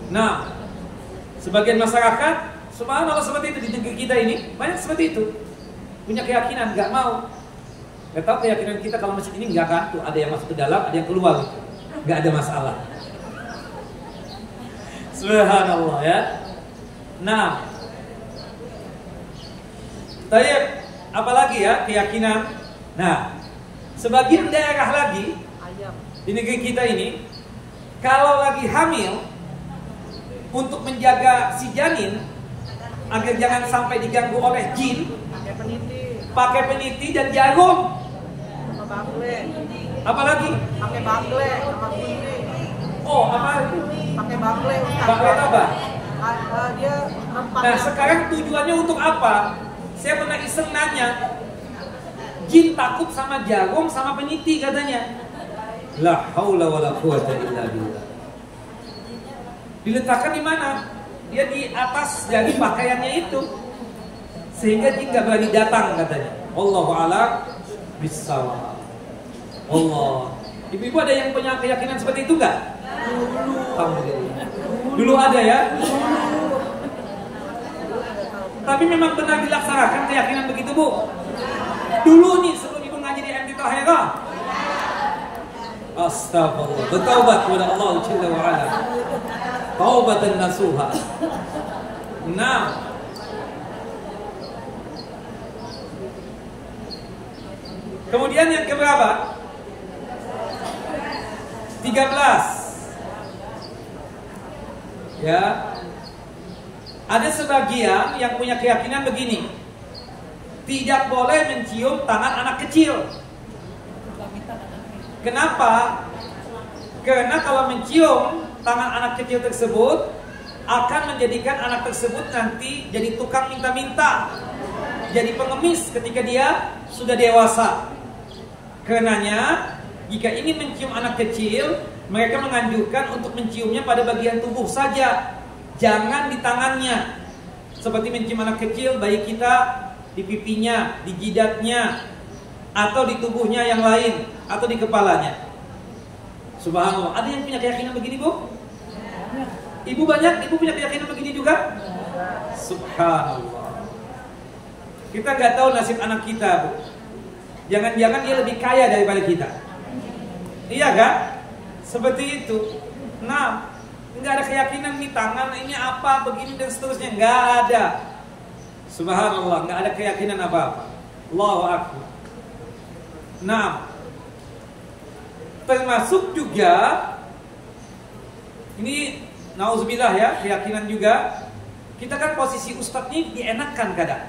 Nah, sebagian masyarakat subhanallah seperti itu di negeri kita ini, banyak seperti itu. Punya keyakinan, nggak mau. Nggak tahu keyakinan kita kalau masjid ini nggak kan? Tuh ada yang masuk ke dalam, ada yang keluar gitu. Nggak ada masalah. Subhanallah, ya. Nah, tayyib. Apalagi ya keyakinan. Nah, sebagian daerah lagi di negeri kita ini, kalau lagi hamil, untuk menjaga si janin agar jangan sampai diganggu oleh jin, pakai peniti dan jarum. Apalagi? Pakai bagle sama gunting. Oh, apa? Pakai bagle. Bagle apa? Dia rempah. Nah, sekarang tujuannya untuk apa? Saya pernah iseng nanya, jin takut sama jarum sama peniti katanya. La haula wala quwata illa billah. Diletakkan di mana? Dia di atas dari pakaiannya itu, sehingga jin gak berani datang katanya. Allahu a'lam bissawab. Allah. Ibu-ibu ada yang punya keyakinan seperti itu nggak? Alhamdulillah. Dulu ada ya. Tapi memang benar dilaksanakan keyakinan begitu, Bu? Dulu nih sebelum ibu ngaji di MT Tahira. Astagfirullah. Bertaubat kepada Allah Jalla wa Ala. Taubatan nasuha. Nah, kemudian yang keberapa? 13. Ya. Ada sebagian yang punya keyakinan begini, tidak boleh mencium tangan anak kecil. Kenapa? Karena kalau mencium tangan anak kecil tersebut akan menjadikan anak tersebut nanti jadi tukang minta-minta, jadi pengemis ketika dia sudah dewasa. Karenanya jika ingin mencium anak kecil, mereka menganjurkan untuk menciumnya pada bagian tubuh saja, jangan di tangannya. Seperti mencium anak kecil, bayi kita di pipinya, di jidatnya, atau di tubuhnya yang lain, atau di kepalanya. Subhanallah. Ada yang punya keyakinan begini, Bu? Ibu banyak, ibu punya keyakinan begini juga? Subhanallah. Kita nggak tahu nasib anak kita, Bu. Jangan-jangan dia lebih kaya daripada kita. Iya kan? Seperti itu. Nah, nggak ada keyakinan di tangan ini apa, begini dan seterusnya. Nggak ada. Subhanallah, nggak ada keyakinan apa-apa. Allahu Akbar. Nah, termasuk juga ini nauzubillah ya, keyakinan juga. Kita kan posisi ustadz ini dienakkan kadang,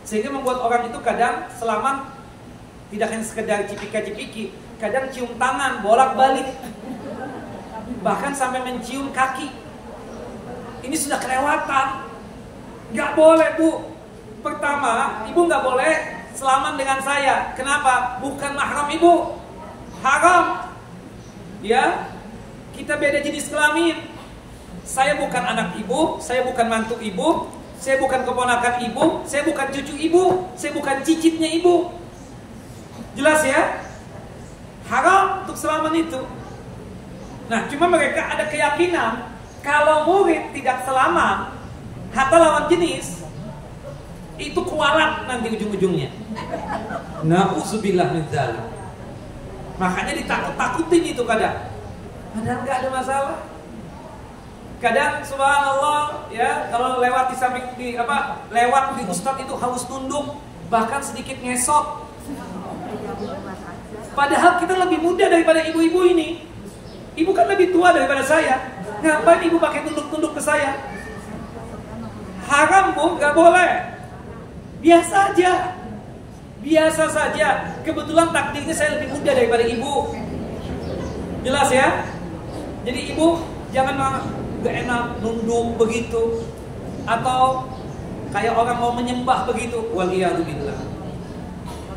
sehingga membuat orang itu kadang selamat tidak hanya sekedar cipika-cipiki, kadang cium tangan bolak-balik. bahkan sampai mencium kaki. Ini sudah kelewatan. Nggak boleh, Bu. Pertama, ibu nggak boleh salaman dengan saya. Kenapa? Bukan mahram ibu. Haram. Ya, kita beda jenis kelamin. Saya bukan anak ibu, saya bukan mantu ibu, saya bukan keponakan ibu, saya bukan cucu ibu, saya bukan cicitnya ibu. Jelas ya? Haram untuk salaman itu. Nah, cuma mereka ada keyakinan kalau murid tidak salaman hatta lawan jenis, itu kualat nanti ujung-ujungnya. Na'udzubillah min dzalik. Makanya ditakut-takutin itu kadang. Padahal nggak ada masalah. Kadang subhanallah ya, kalau lewat di samping lewat di ustadz itu harus tunduk, bahkan sedikit ngesot. Padahal kita lebih muda daripada ibu-ibu ini. Ibu kan lebih tua daripada saya. Ngapain ibu pakai tunduk-tunduk ke saya? Haram, Bu, nggak boleh. Biasa aja. Biasa saja. Kebetulan takdirnya saya lebih muda daripada ibu. Jelas ya? Jadi ibu jangan gak enak nunduk begitu, atau kayak orang mau menyembah begitu. Waliyadzubillah.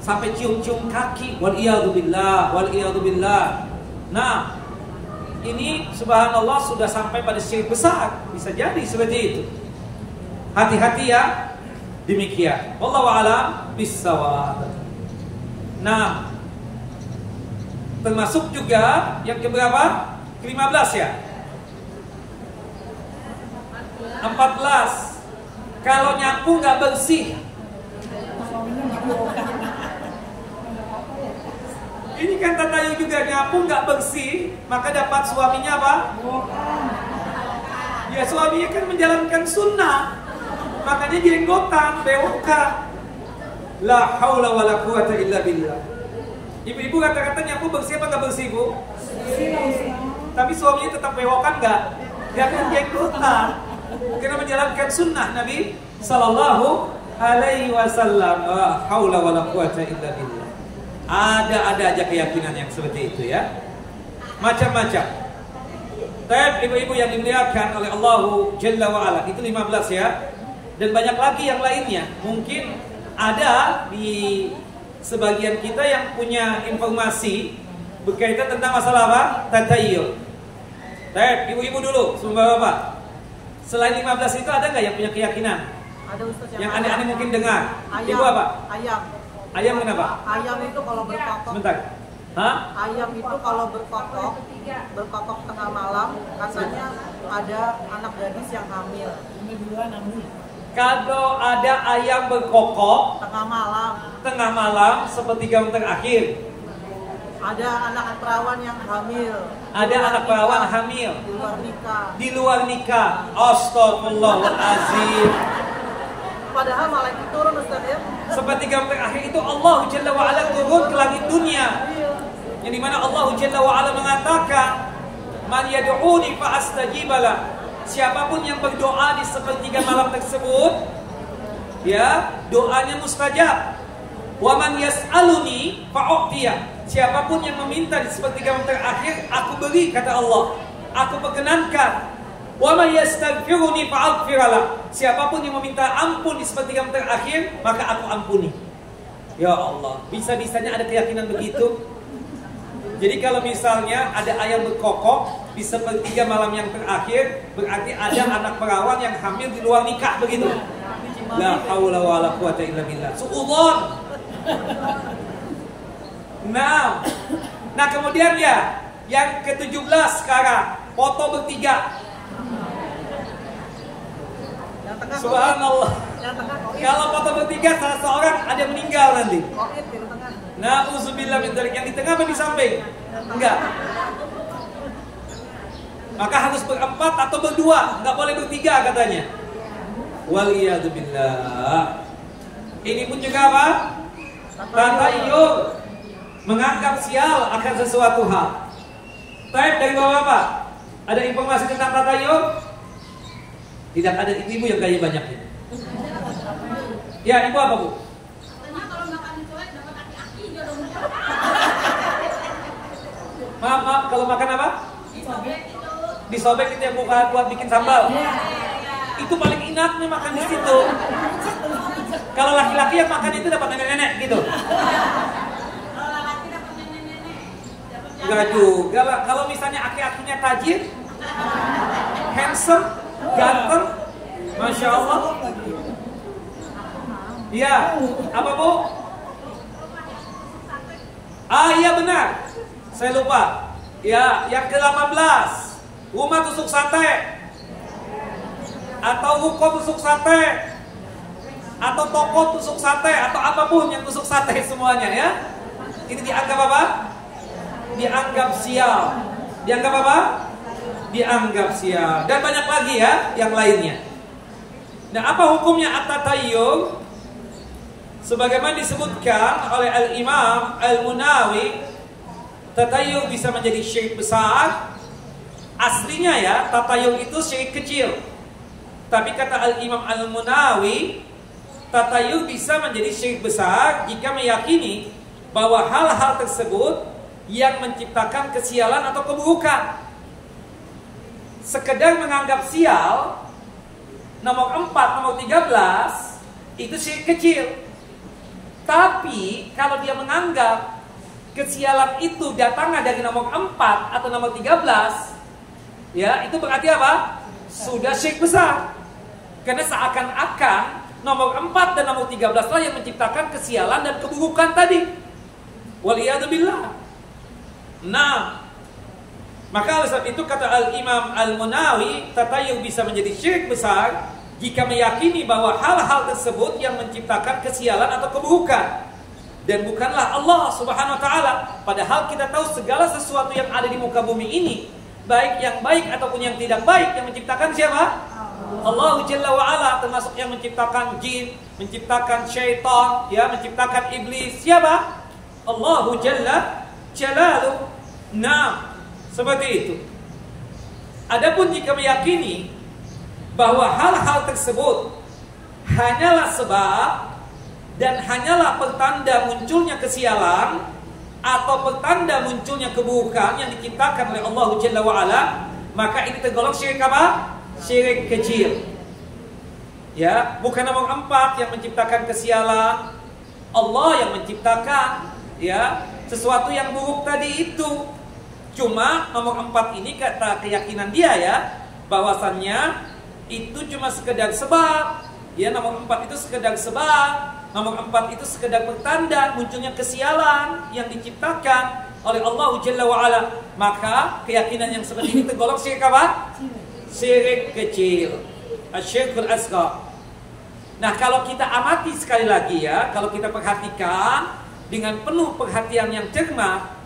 Sampai cium-cium kaki. Waliyadzubillah. Waliyadzubillah. Nah, ini subhanallah sudah sampai pada syirik besar. Bisa jadi seperti itu. Hati-hati ya. Demikian. Wallahu a'lam bissawab. Nah, termasuk juga yang keberapa? Ke-15 ya? 14. Kalau nyapu nggak bersih. Ini kan tatayu juga, nyapu nggak bersih, maka dapat suaminya apa? Ya, suaminya kan menjalankan sunnah, makanya jenggotan, bewokan. La haula wala quwata illa billah. Ibu-ibu kata-kata nyapu bersih apa nggak bersih, Bu? Tapi suaminya tetap bewokan nggak? Dia kan jenggotan, karena menjalankan sunnah Nabi Sallallahu Alaihi Wasallam. La haula wala quwata illa billah. Ada aja keyakinan yang seperti itu ya. Macam-macam. Tapi ibu-ibu yang dimuliakan oleh Allah Jalla wa Ala, itu 15 ya. Dan banyak lagi yang lainnya. Mungkin ada di sebagian kita yang punya informasi berkaitan tentang masalah apa? Tatayul. Tapi ibu-ibu dulu, semua bapak. Selain 15 itu ada nggak yang punya keyakinan? Ada Ustaz yang aneh-aneh mungkin dengar. Ayam. Ibu apa? Ayam. Ayam kenapa? Ayam itu kalau berkokok. Sebentar. Hah? Ayam itu kalau berkokok tengah malam, katanya ada anak gadis yang hamil. Kalau ada ayam berkokok Tengah malam, sepertiga terakhir, ada anak perawan yang hamil. ada anak perawan hamil Di luar nikah. Astagfirullahaladzim. Padahal malaikat turun, Ustaz ya. Sepertiga terakhir itu Allah Jalla wa Ala turun ke langit dunia, yang dimana Allah Jalla wa Ala mengatakan, man yad'uni fa astajibala. Siapapun yang berdoa di sepertiga malam tersebut, ya, doanya mustajab. Wa man yas'aluni fa u'tiya. Siapapun yang meminta di sepertiga malam terakhir, aku beri, kata Allah. Aku perkenankan. Wa man yastaghfiruni fa aghfirlah. Siapapun yang meminta ampun di sepertiga malam terakhir, maka aku ampuni. Ya Allah, bisa-bisanya ada keyakinan begitu. Jadi kalau misalnya ada ayam berkokok di sepertiga malam yang terakhir, berarti ada anak perawan yang hamil di luar nikah, begitu. La haula wala quwata illa billah. Su'udzon. Nah kemudian ya, yang ke-17 sekarang, foto bertiga. Subhanallah. Kalau foto bertiga, salah seorang ada yang meninggal nanti. Na'udzubillah min dzalik. Yang di tengah apa di samping? Enggak. Maka harus berempat atau berdua, enggak boleh bertiga katanya. Waliyadzubillah. Ini pun juga apa? Tatayul, menganggap sial akan sesuatu hal. Taib dari bapak-bapak, ada informasi tentang tatayul? Tidak ada, ibu yang kaya banyak ini. Ya, ibu apa, Bu? Maaf, kalau makan apa? disobek itu yang buat bikin sambal. Itu paling enaknya makan di situ. Kalau laki-laki yang makan itu dapat nenek-nenek gitu. Enggak juga lah. Kalau misalnya aki-akinya tajir, handsome, ganteng, Masya Allah. Iya, apa Bu? Iya benar. Saya lupa. Ya, yang ke-18. Rumah tusuk sate. Atau ruko tusuk sate. Atau toko tusuk sate. Atau apapun yang tusuk sate semuanya ya. Ini dianggap apa? Dianggap sial. Dianggap apa? Dianggap sial. Dan banyak lagi ya yang lainnya. Nah, apa hukumnya at-tatayyur? Sebagaimana disebutkan oleh Al-Imam Al-Munawi, tatayyur bisa menjadi syirik besar. Aslinya ya, tatayyur itu syirik kecil. Tapi kata Al-Imam Al-Munawi, tatayyur bisa menjadi syirik besar jika meyakini bahwa hal-hal tersebut yang menciptakan kesialan atau keburukan. Sekedar menganggap sial, nomor 4, nomor 13, itu syirik kecil. Tapi kalau dia menganggap kesialan itu datangnya dari nomor 4 atau nomor 13, ya itu berarti apa? Sudah syirik besar. Karena seakan-akan nomor 4 dan nomor 13 lah yang menciptakan kesialan dan keburukan tadi. Waliyadzubillah. Nah, maka oleh sebab itu kata Al-Imam Al-Munawi, tatayyur bisa menjadi syirik besar jika meyakini bahwa hal-hal tersebut yang menciptakan kesialan atau keburukan dan bukanlah Allah Subhanahu wa taala. Padahal kita tahu segala sesuatu yang ada di muka bumi ini, baik yang baik ataupun yang tidak baik, yang menciptakan siapa? Allah Jalla wa Ala, termasuk yang menciptakan jin, menciptakan syaitan, ya, menciptakan iblis. Siapa? Allah Jalla Jalaluh. Nah, seperti itu. Adapun jika meyakini bahwa hal-hal tersebut hanyalah sebab dan hanyalah pertanda munculnya kesialan atau pertanda munculnya keburukan yang diciptakan oleh Allah Jalla wa Ala, maka ini tergolong syirik apa? Syirik kecil. Ya, bukan nomor 4 yang menciptakan kesialan, Allah yang menciptakan ya sesuatu yang buruk tadi itu. Cuma nomor 4 ini kata keyakinan dia ya, bahwasannya itu cuma sekedar sebab. Ya, nomor 4 itu sekedar sebab. Nomor 4 itu sekedar pertanda munculnya kesialan yang diciptakan oleh Allah Jalla wa Ala. Maka keyakinan yang seperti ini tergolong syirik apa? Syirik kecil. Asyirkul asghar. Nah, kalau kita amati sekali lagi ya, kalau kita perhatikan dengan penuh perhatian yang cermat,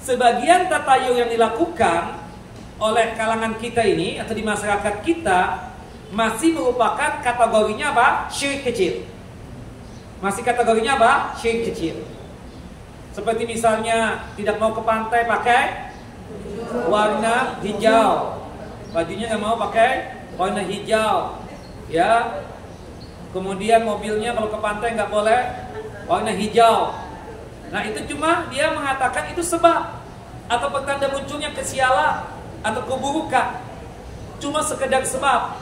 sebagian tatayyur yang dilakukan oleh kalangan kita ini atau di masyarakat kita masih merupakan kategorinya apa? Syirik kecil. Masih kategorinya apa? Syirik kecil. Seperti misalnya tidak mau ke pantai pakai warna hijau, bajunya nggak mau pakai warna hijau, ya. Kemudian mobilnya kalau ke pantai nggak boleh warna hijau. Nah, itu cuma dia mengatakan itu sebab atau pertanda munculnya kesialan atau keburukan. Cuma sekedar sebab.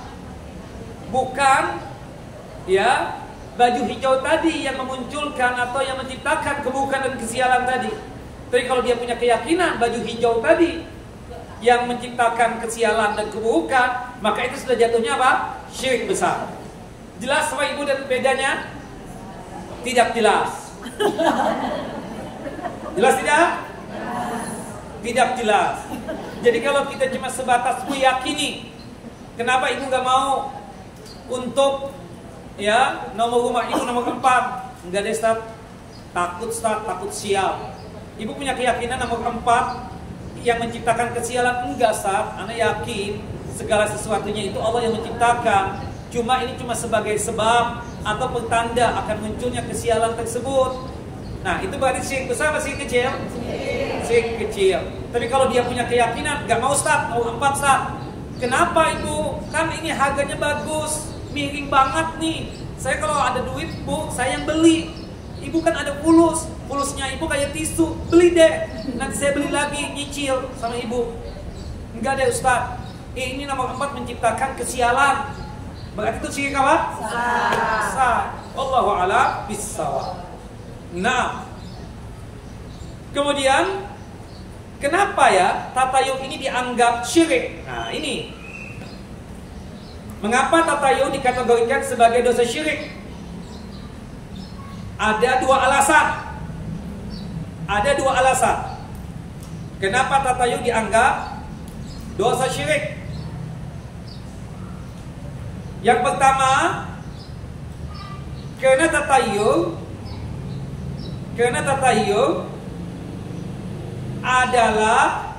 Bukan ya baju hijau tadi yang memunculkan atau yang menciptakan keburukan dan kesialan tadi. Tapi kalau dia punya keyakinan baju hijau tadi yang menciptakan kesialan dan keburukan, maka itu sudah jatuhnya apa? Syirik besar. Jelas Bapak Ibu dan bedanya? Tidak jelas. Jelas tidak? Tidak jelas. Jadi kalau kita cuma sebatas meyakini, kenapa Ibu gak mau untuk ya nomor rumah Ibu nomor 4? Enggak deh Ustaz, takut sial. Ibu punya keyakinan nomor 4 yang menciptakan kesialan? Enggak Ustaz, Ana yakin segala sesuatunya itu Allah yang menciptakan. Cuma ini cuma sebagai sebab atau pertanda akan munculnya kesialan tersebut. Nah, itu berarti syirik besar atau syirik kecil? Syirik kecil. Tapi kalau dia punya keyakinan, gak mau Ustaz, mau 4 Ustaz. Kenapa Ibu? Kan ini harganya bagus, miring banget nih. Saya kalau ada duit Bu, saya yang beli. Ibu kan ada pulusnya Ibu kayak tisu, beli deh. Nanti saya beli lagi, nyicil sama Ibu. Enggak deh Ustaz, Ini nomor 4 menciptakan kesialan. Berarti itu syirik apa? Sah. Wallahu a'lam bissawab. Nah, kemudian kenapa ya tatayuh ini dianggap syirik? Nah, ini mengapa tatayuh dikategorikan sebagai dosa syirik? Ada dua alasan. Kenapa tatayuh dianggap dosa syirik? Yang pertama, karena tatayuh adalah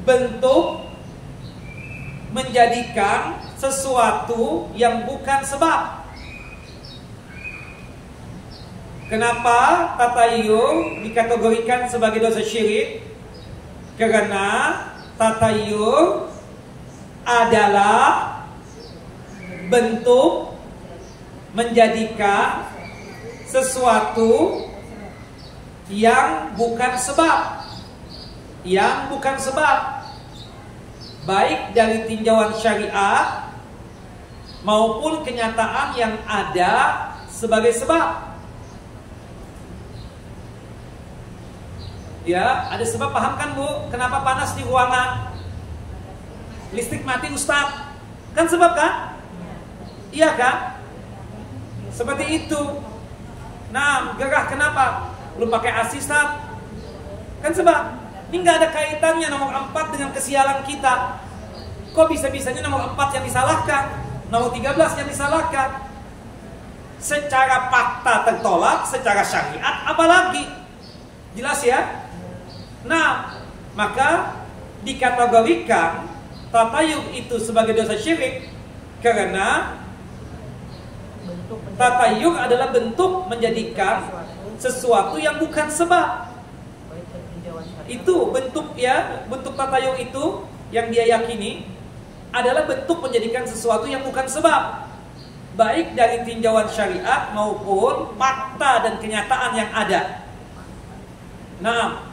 bentuk menjadikan sesuatu yang bukan sebab. Kenapa tatayuh dikategorikan sebagai dosa syirik? Karena tatayuh adalah bentuk menjadikan sesuatu yang bukan sebab. Baik dari tinjauan syariat maupun kenyataan yang ada sebagai sebab. Ya, ada sebab, paham kan Bu? Kenapa panas di ruangan? Listrik mati Ustaz. Kan sebab kan? Iya kan? Seperti itu. Nah, gerah kenapa? Belum pakai AC Ustaz. Kan sebab. Ini nggak ada kaitannya nomor 4 dengan kesialan kita. Kok bisa-bisanya nomor 4 yang disalahkan, nomor 13 yang disalahkan? Secara fakta tertolak, secara syariat apalagi? Jelas ya? Nah, maka dikategorikan tatayuh itu sebagai dosa syirik karena tatayuh adalah bentuk menjadikan sesuatu yang bukan sebab. Itu bentuk tatayuh itu yang dia yakini adalah bentuk menjadikan sesuatu yang bukan sebab, baik dari tinjauan syariat maupun fakta dan kenyataan yang ada. Nah,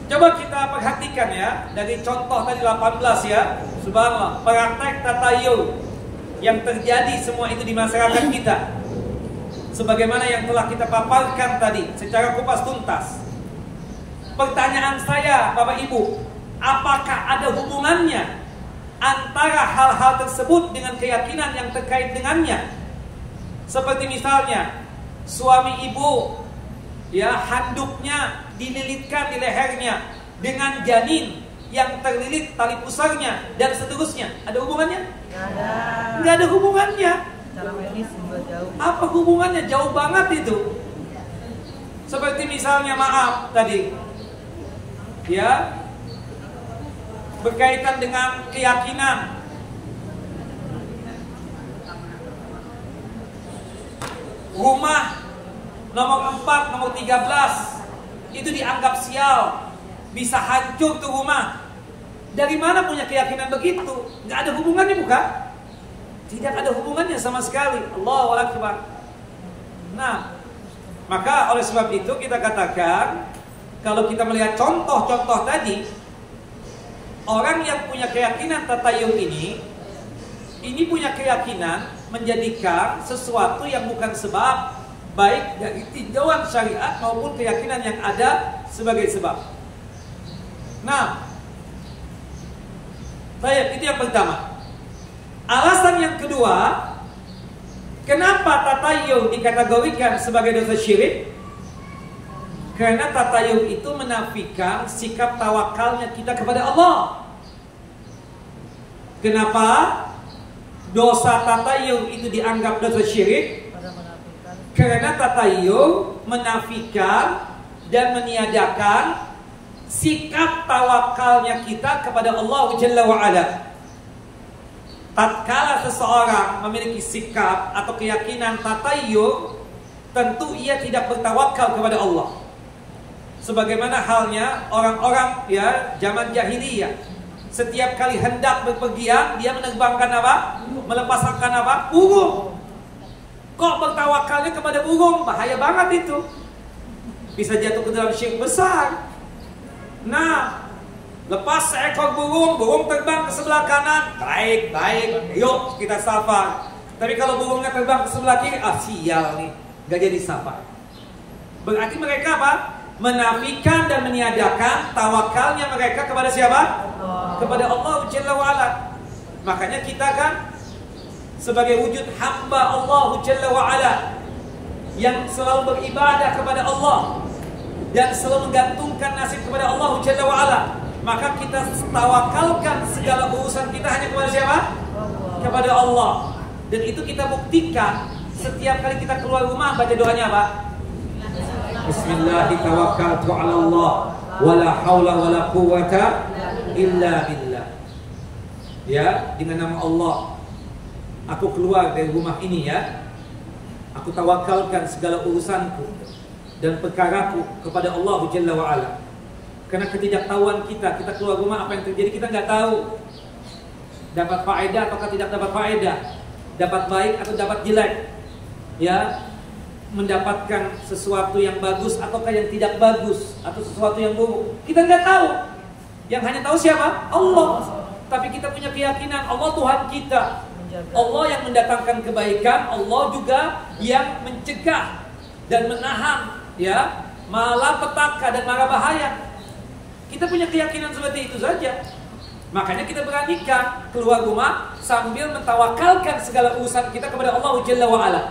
coba kita perhatikan ya dari contoh tadi 18 ya. Subhanallah, praktek tatayuh yang terjadi semua itu di masyarakat kita. Sebagaimana yang telah kita paparkan tadi secara kupas tuntas. Pertanyaan saya, Bapak Ibu, apakah ada hubungannya antara hal-hal tersebut dengan keyakinan yang terkait dengannya? Seperti misalnya suami ibu ya handuknya dililitkan di lehernya dengan janin yang terlilit tali pusarnya dan seterusnya. Ada hubungannya? Nggak ada hubungannya. Cara medis juga jauh. Apa hubungannya? Jauh banget itu. Seperti misalnya maaf tadi, ya, berkaitan dengan keyakinan. Rumah nomor 4, nomor 13 itu dianggap sial, bisa hancur tuh rumah. Dari mana punya keyakinan begitu? Nggak ada hubungannya bukan? Tidak ada hubungannya sama sekali. Allahu Akbar. Nah, maka oleh sebab itu kita katakan, kalau kita melihat contoh-contoh tadi, orang yang punya keyakinan tatayuh ini punya keyakinan menjadikan sesuatu yang bukan sebab, baik dari tinjauan syariat maupun keyakinan yang ada sebagai sebab. Nah, itu yang pertama. Alasan yang kedua, kenapa tatayuh dikategorikan sebagai dosa syirik? Karena tatayuh itu menafikan sikap tawakalnya kita kepada Allah. Kenapa dosa tatayuh itu dianggap dosa syirik? Karena tatayuh menafikan dan meniadakan sikap tawakalnya kita kepada Allah Jalla wa'ala. Tatkala seseorang memiliki sikap atau keyakinan tatayuh, tentu ia tidak bertawakal kepada Allah. Sebagaimana halnya orang-orang ya zaman jahiliyah, setiap kali hendak berpergian dia menerbangkan apa? Melepaskan apa? Burung. Kok bertawakalnya kepada burung? Bahaya banget itu. Bisa jatuh ke dalam syirik besar. Nah, lepas seekor burung terbang ke sebelah kanan, baik, yuk kita sapa. Tapi kalau burungnya terbang ke sebelah kiri, sial nih, gak jadi sapa. Berarti mereka apa? Menafikan dan meniadakan tawakalnya mereka kepada siapa? Kepada Allah Jalla wa'ala. Makanya kita kan sebagai wujud hamba Allah Jalla wa'ala yang selalu beribadah kepada Allah dan selalu menggantungkan nasib kepada Allah Jalla wa'ala, maka kita tawakalkan segala urusan kita hanya kepada siapa? Kepada Allah. Dan itu kita buktikan setiap kali kita keluar rumah baca doanya apa? Bismillahirrahmanirrahim. Allah wala haula wala quwwata illa billah. Ya, dengan nama Allah aku keluar dari rumah ini ya. Aku tawakalkan segala urusanku dan perkaraku kepada Allah Jalla wa'ala. Karena ketidaktahuan kita keluar rumah apa yang terjadi kita nggak tahu. Dapat faedah atau tidak dapat faedah, dapat baik atau dapat jelek, ya, mendapatkan sesuatu yang bagus ataukah yang tidak bagus, atau sesuatu yang buruk, kita nggak tahu. Yang hanya tahu siapa? Allah. Tapi kita punya keyakinan Allah Tuhan kita, Allah yang mendatangkan kebaikan, Allah juga yang mencegah dan menahan, ya, malapetaka dan mara bahaya. Kita punya keyakinan seperti itu saja. Makanya kita beranikan keluar rumah sambil mentawakalkan segala urusan kita kepada Allah Jalla wa'ala.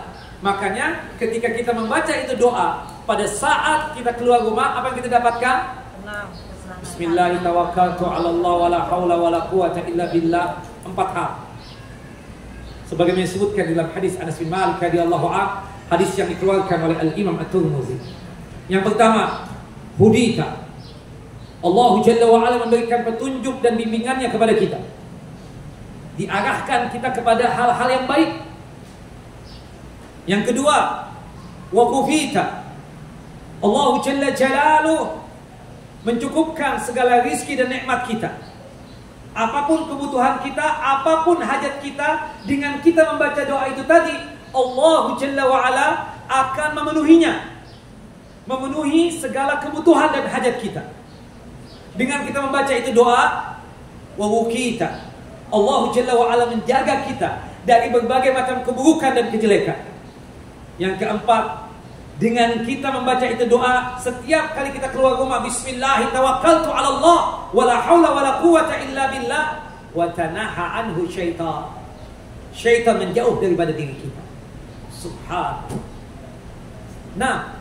Makanya ketika kita membaca itu doa, pada saat kita keluar rumah, apa yang kita dapatkan? Bismillahirrahmanirrahim. Wala haula wala quwwata illa billah. 4 hal. Sebagaimana disebutkan dalam hadis Anas bin Malik radhiyallahu anhu, hadis yang dikeluarkan oleh Al-Imam At-Tirmidzi. Yang pertama, hudita. Allah Jalla wa'ala memberikan petunjuk dan bimbingannya kepada kita. Diarahkan kita kepada hal-hal yang baik. Yang kedua, wakufita. Allah Jalla Jalaluh mencukupkan segala rizki dan nikmat kita. Apapun kebutuhan kita, apapun hajat kita, dengan kita membaca doa itu tadi, Allah Jalla wa'ala akan memenuhinya. Memenuhi segala kebutuhan dan hajat kita. Dengan kita membaca itu doa, wawukita, Allah Jalla wa'ala menjaga kita dari berbagai macam keburukan dan kejelekan. Yang keempat, dengan kita membaca itu doa, setiap kali kita keluar rumah, Bismillahirrahmanirrahim, wala haula wala quwwata illa billah, wa tanaha anhu syaitan. Syaitan menjauh daripada diri kita. Subhanallah. Nah,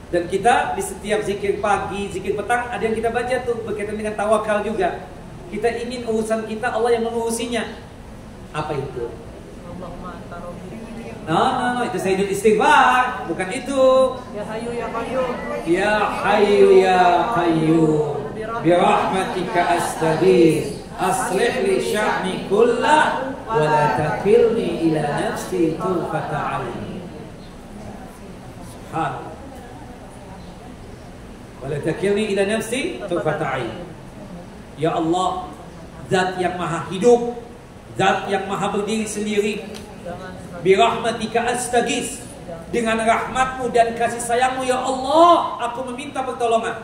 dan kita di setiap zikir pagi, zikir petang, ada yang kita baca tuh berkaitan dengan tawakal juga. Kita ingin urusan kita Allah yang mengurusinya. Apa itu? No, itu Sayyidul Istighfar, bukan itu. Ya Hayyu ya Qayyum. Ya Hayyu ya Qayyum, bi rahmatika astaghits, aslih li sya'ni kullah, wa la takilni ila nafsi tulfata 'ain. Subhanallah. Wala takilni ila nafsi tulfata 'ain. Ya Allah, Zat yang maha hidup, Zat yang maha berdiri sendiri. Bi rahmatika astaghits, dengan rahmatmu dan kasih sayangmu ya Allah aku meminta pertolongan.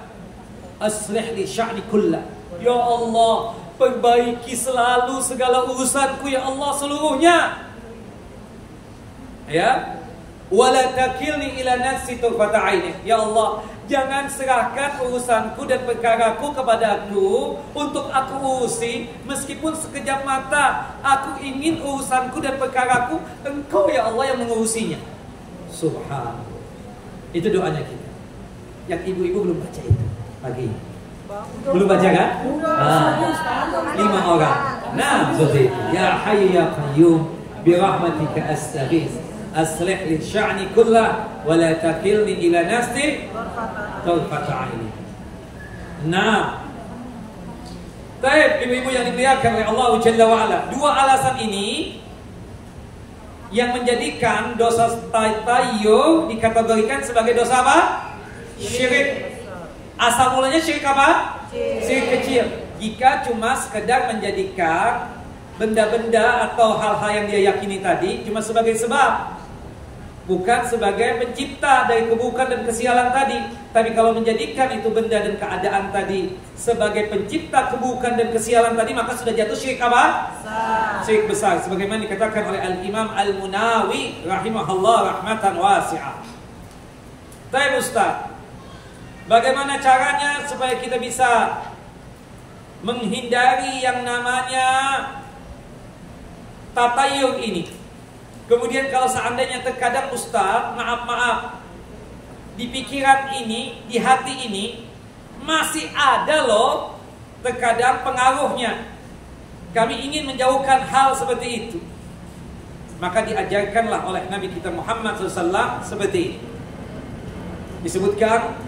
Aslih li sya'ni kullah, ya Allah perbaiki selalu segala urusanku ya Allah seluruhnya. Ya, wala takilni ila nafsi turfata 'ain, ya Allah jangan serahkan urusanku dan perkaraku kepadaku untuk aku urusi meskipun sekejap mata. Aku ingin urusanku dan perkaraku Engkau ya Allah yang mengurusinya. Subhanallah. Itu doanya kita. Yang ibu-ibu belum baca itu pagi. Belum baca kan? 5 orang. Nah, seperti itu. Ya Hayyu ya Qayyum, bi rahmatika astaghits, aslih li sya'ni kullah, wa la takilni ila nafsi tarfata 'ain. Nah, baik ibu-ibu yang dimuliakan oleh Allah Jalla wa'ala, 2 alasan ini yang menjadikan dosa tayyub dikategorikan sebagai dosa apa? Syirik. Asal mulanya syirik apa? Syirik kecil. Jika cuma sekedar menjadikan benda-benda atau hal-hal yang dia yakini tadi cuma sebagai sebab. bukan sebagai pencipta dari keburukan dan kesialan tadi. Tapi kalau menjadikan itu benda dan keadaan tadi sebagai pencipta keburukan dan kesialan tadi, maka sudah jatuh syirik apa? Besar. Syirik besar. Sebagaimana dikatakan oleh Al-Imam Al-Munawi rahimahullah rahmatan wasi'ah. Baik Ustaz, bagaimana caranya supaya kita bisa menghindari yang namanya tatayur ini? Kemudian kalau seandainya terkadang Ustaz, maaf, di pikiran ini, di hati ini masih ada loh terkadang pengaruhnya. Kami ingin menjauhkan hal seperti itu. Maka diajarkanlah oleh Nabi kita Muhammad SAW seperti ini. Disebutkan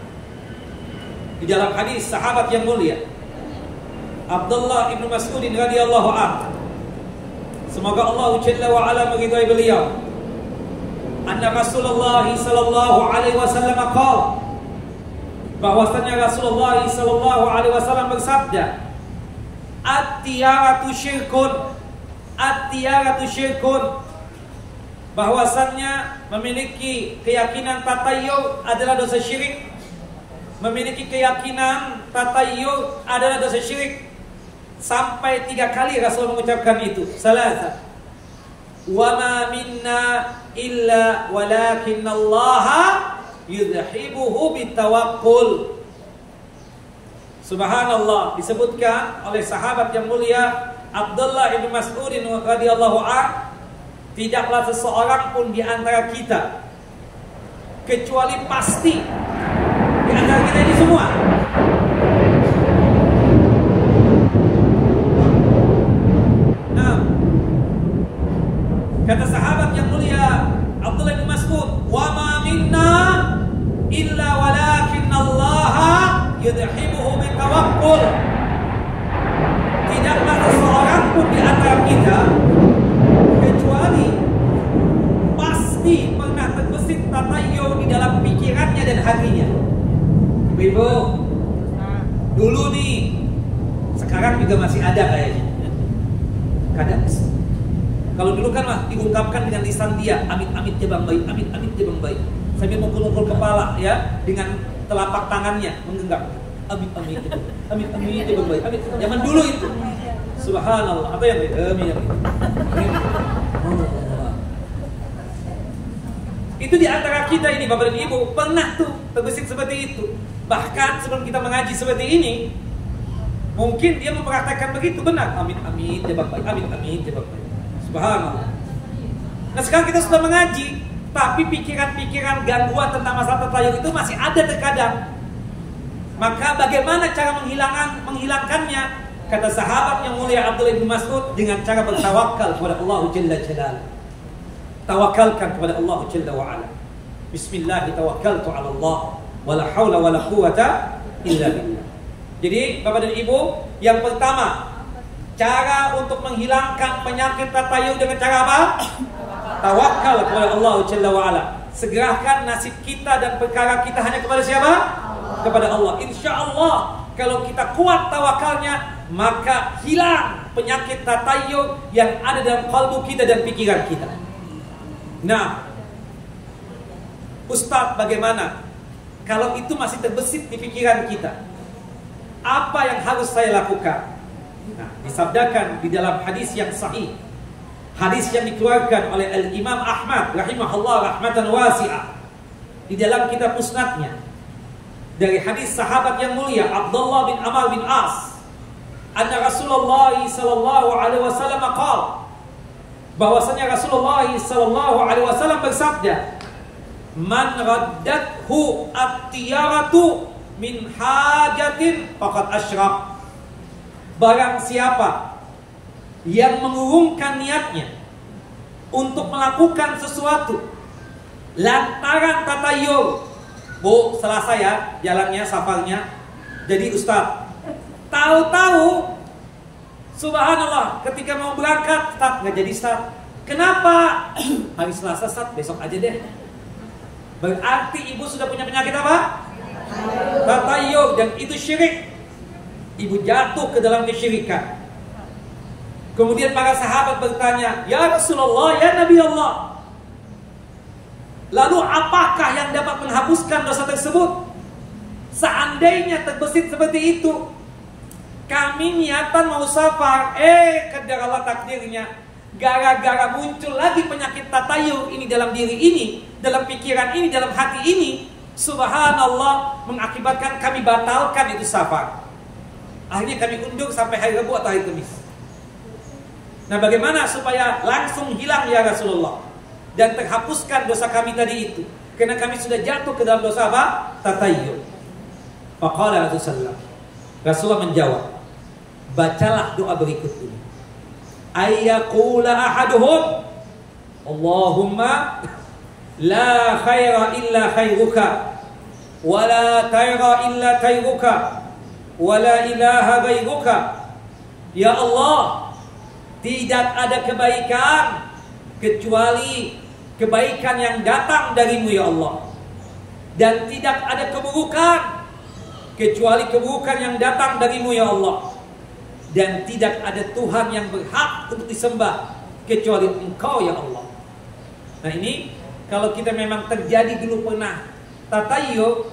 di dalam hadis sahabat yang mulia Abdullah ibn Mas'ud radhiyallahu anhu, semoga Allah Jalla wa Ala meridai beliau, anna Rasulullah sallallahu alaihi wasallam qala, bahwasanya Rasulullah sallallahu alaihi wasallam bersabda, at-tiyaratu syirkun, at-tiyaratu syirkun, bahwasannya memiliki keyakinan tatayur adalah dosa syirik. Memiliki keyakinan tatayur adalah dosa syirik. Sampai 3 kali Rasul mengucapkan itu. Salasa. Wa ma minna illa walakinallaha yudhibuhu bitawakkul. Subhanallah, disebutkan oleh sahabat yang mulia Abdullah ibn Mas'ud radhiyallahu anhu, tidaklah seseorang pun di antara kita kecuali pasti di antara kita ini semua kata sahabat yang mulia Abdullah bin Mas'ud, wa ma minna illa walakinallaha yudhibuhu bitawakkul. Tidaklah seseorang pun di antara kita kecuali pasti pernah terbesit tatayur di dalam pikirannya dan hatinya. Ibu, dulu nih, sekarang juga masih ada kayaknya. Kadang kalau dulu kan mah diungkapkan dengan lisan dia, amit-amit jabang bayi, amit-amit jabang bayi, sambil mukul-mukul kepala ya dengan telapak tangannya menggenggam, amit-amit, amit-amit jabang bayi, amit. Zaman dulu itu, subhanallah, atau yang amit. Itu di antara kita ini Bapak dan Ibu pernah tuh terbesit seperti itu. Bahkan sebelum kita mengaji seperti ini, mungkin dia mempraktekkan begitu, benar, amit-amit jabang bayi, amit-amit jabang bayi. Subhanallah. Nah sekarang kita sudah mengaji, tapi pikiran-pikiran gangguan tentang masalah tatayur itu masih ada terkadang. Maka bagaimana cara menghilangkannya? Kata sahabat yang mulia Abdullah bin Mas'ud, dengan cara bertawakal kepada Allah Jalla Jalaluhu. Tawakalkan kepada Allah Jalla wa Ala. Bismillah tawakkaltu ala Allah, wala haula wala quwata illa billah. Jadi Bapak dan Ibu, yang pertama, cara untuk menghilangkan penyakit tatayur dengan cara apa? Tawakal kepada Allah Jalla wa Ala. Segerakan nasib kita dan perkara kita hanya kepada siapa? Kepada Allah. Insya Allah kalau kita kuat tawakalnya, maka hilang penyakit tatayur yang ada dalam kalbu kita dan pikiran kita. Nah, Ustadz, bagaimana kalau itu masih terbesit di pikiran kita? Apa yang harus saya lakukan? Nah, disabdakan di dalam hadis yang sahih, hadis yang dikeluarkan oleh Al-Imam Ahmad rahimahullah rahmatan wasi'ah di dalam kitab musnadnya, dari hadis sahabat yang mulia Abdullah bin Amr bin As, anna Rasulullah sallallahu alaihi wasallam qala, bahwasanya Rasulullah sallallahu alaihi wasallam bersabda, man raddathu at-tiyaratu min hajatin faqad asyrak. Barang siapa yang mengurungkan niatnya untuk melakukan sesuatu lantaran tatayur, Bu, Selasa ya jalannya, safarnya jadi Ustadz, tahu-tahu subhanallah ketika mau berangkat Ustadz nggak jadi Ustadz. Kenapa? Hari Selasa Ustadz, besok aja deh. Berarti ibu sudah punya penyakit apa? Tatayur, dan itu syirik. Ibu jatuh ke dalam kesyirikan. Kemudian para sahabat bertanya, ya Rasulullah, ya Nabi Allah, Lalu apakah yang dapat menghapuskan dosa tersebut? Seandainya terbesit seperti itu, kami niatan mau safar, kadar Allah takdirnya, gara-gara muncul lagi penyakit tatayur ini dalam diri ini, dalam pikiran ini, dalam hati ini, subhanallah, mengakibatkan kami batalkan itu safar. Akhirnya kami undur sampai hari Rabu atau hari Kamis. Nah, bagaimana supaya langsung hilang ya Rasulullah dan terhapuskan dosa kami tadi itu? Karena kami sudah jatuh ke dalam dosa apa? Tatayur. Faqala Rasulullah menjawab, bacalah doa berikut ini. Ayyaqula ahaduhum, Allahumma la khaira illa khairuka, wa la tayra illa tayruka, wa la ilaha ghairuka. Ya Allah, tidak ada kebaikan kecuali kebaikan yang datang darimu ya Allah, dan tidak ada keburukan kecuali keburukan yang datang darimu ya Allah, dan tidak ada Tuhan yang berhak untuk disembah kecuali Engkau ya Allah. Nah, ini kalau kita memang terjadi dulu pernah tatayur,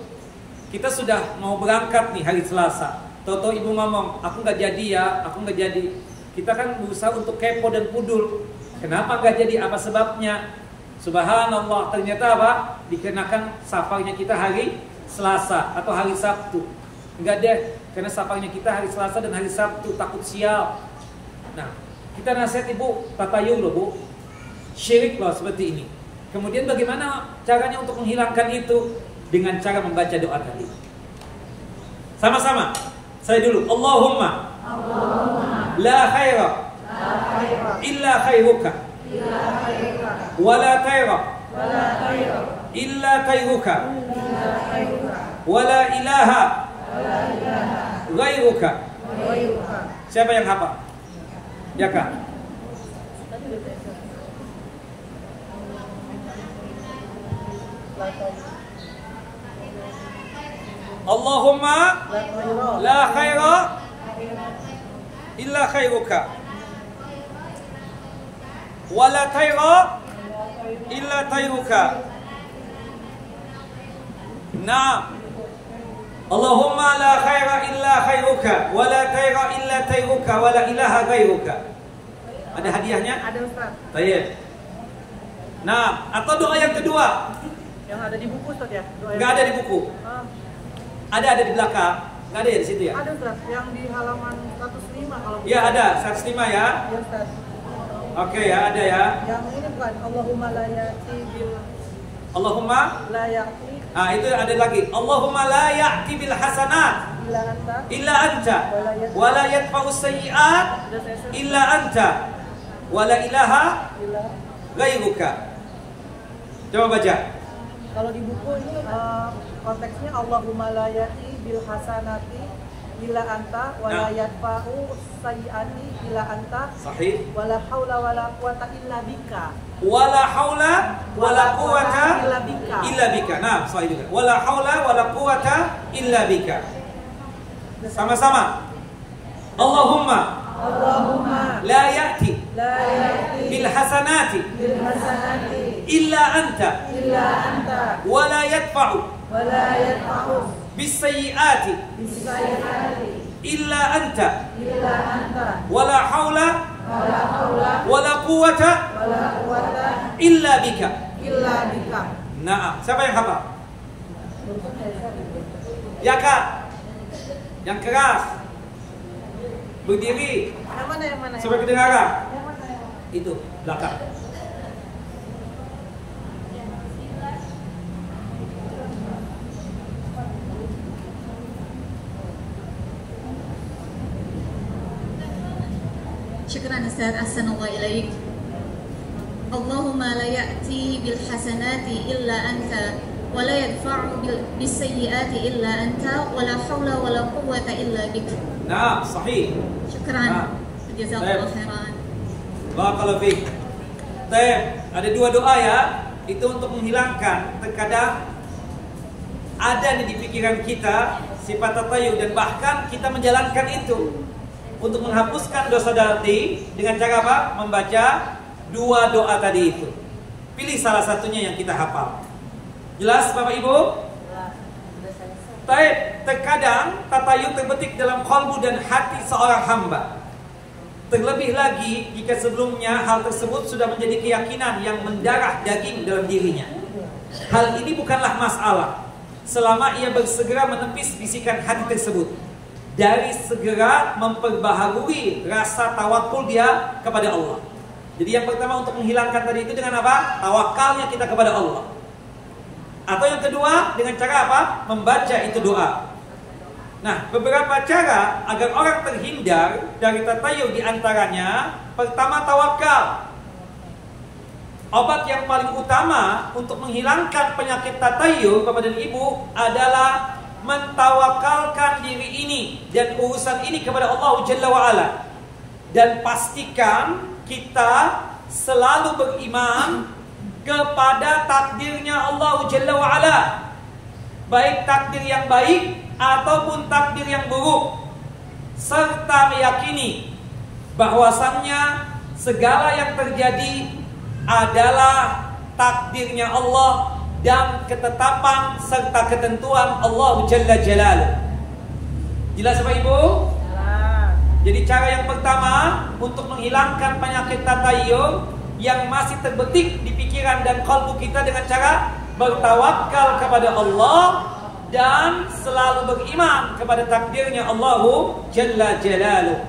kita sudah mau berangkat nih hari Selasa, tahu-tahu ibu ngomong, aku nggak jadi ya, aku nggak jadi. Kita kan berusaha untuk kepo dan pudul, kenapa nggak jadi, apa sebabnya? Subhanallah, ternyata apa? Dikenakan safarnya kita hari Selasa atau hari Sabtu. Enggak deh, karena safarnya kita hari Selasa dan hari Sabtu, takut sial. Nah, kita nasihat ibu, tatayur loh bu, syirik loh seperti ini. Kemudian bagaimana caranya untuk menghilangkan itu? Dengan cara membaca doa tadi. Sama-sama, saya dulu. Allahumma la khaira illa khairuka, wa la tayra illa tayruka, wa la ilaha ghairuka. Siapa yang hafal? Ya Kak. Allahumma la khaira illa khairuka, wa la tayra illa tayruka. Nah, Allahumma la khaira illa khairuka, wa la tayra illa tayruka, wa la ilaha ghairuka. Ada hadiahnya? Ada Ustaz. Baik. Nah, atau doa yang kedua Yang ada di buku Ustaz ya? nggak ada di buku. Ada di belakang. Nggak ada ya di situ ya? Ada Ustaz, yang di halaman 105 kalau Ya ada, 105 ya. Ya Ustaz. Oke ya, ada ya. Yang ini bukan Allahumma la ya'ti bil Allahumma. la ya'ti Ah, itu ada lagi. Allahumma la ya'ti bil hasanat illa anta wa la yadfa'u sayyi'at illa anta wa la ilaha ghairuka. Coba baca. Kalau di buku ini konteksnya Allahumma la ya'ti bil hasanati illa anta wa la yadfa'u sayyi'ati illa anta. Sahih. Wala haula wala quwata illa bika. Wala haula wala quwata illa bika. Nah, sahih juga. Wala haula wala quwata illa bika. Sama-sama. Allahumma la ya'ti bil hasanati illa anta wa la yadfa'u bis sayyi'ati illa anta wa la haula wa la quwwata illa bika. Nah, siapa yang hafal? Ya Kak, yang keras, berdiri Yang mana? supaya kedengaran. Yang mana? Itu belakang. Syukran Ustaz, Ahsanallah ilaik. Allahumma la ya'ti bil hasanati illa anta wa la yadfa'u bis sayyiati illa anta wa la hawla wa la quwwata illa bik. Nah, sahih. Syukran. Jazakallahu khairan. Barakallahu fiik. Baik, ada dua doa ya. Itu untuk menghilangkan terkadang ada di pikiran kita sifat tatayur, dan bahkan kita menjalankan itu untuk menghapuskan dosa hati dengan cara apa? Membaca dua doa tadi itu. Pilih salah satunya yang kita hafal. Jelas Bapak Ibu? Terkadang tatayul terbetik dalam qalbu dan hati seorang hamba. Terlebih lagi jika sebelumnya hal tersebut sudah menjadi keyakinan yang mendarah daging dalam dirinya. Hal ini bukanlah masalah selama ia bersegera menepis bisikan hati tersebut dari segera memperbaharui rasa tawakul dia kepada Allah. Jadi yang pertama untuk menghilangkan tadi itu dengan apa? Tawakalnya kita kepada Allah. Atau yang kedua dengan cara apa? Membaca itu doa. Nah, beberapa cara agar orang terhindar dari tatayul diantaranya, pertama tawakal. Obat yang paling utama untuk menghilangkan penyakit tatayul Bapak dan Ibu adalah mentawakalkan diri ini dan urusan ini kepada Allah Jalla wa'ala. Dan pastikan kita selalu beriman kepada takdirnya Allah Jalla wa'ala, baik takdir yang baik ataupun takdir yang buruk, serta meyakini bahwasannya segala yang terjadi adalah takdirnya Allah dan ketetapan serta ketentuan Allah Jalla Jalaluh. Jelas Bapak Ibu? Jadi cara yang pertama untuk menghilangkan penyakit tatayul yang masih terbetik di pikiran dan kalbu kita dengan cara bertawakal kepada Allah dan selalu beriman kepada takdirnya Allah Jalla Jalaluh.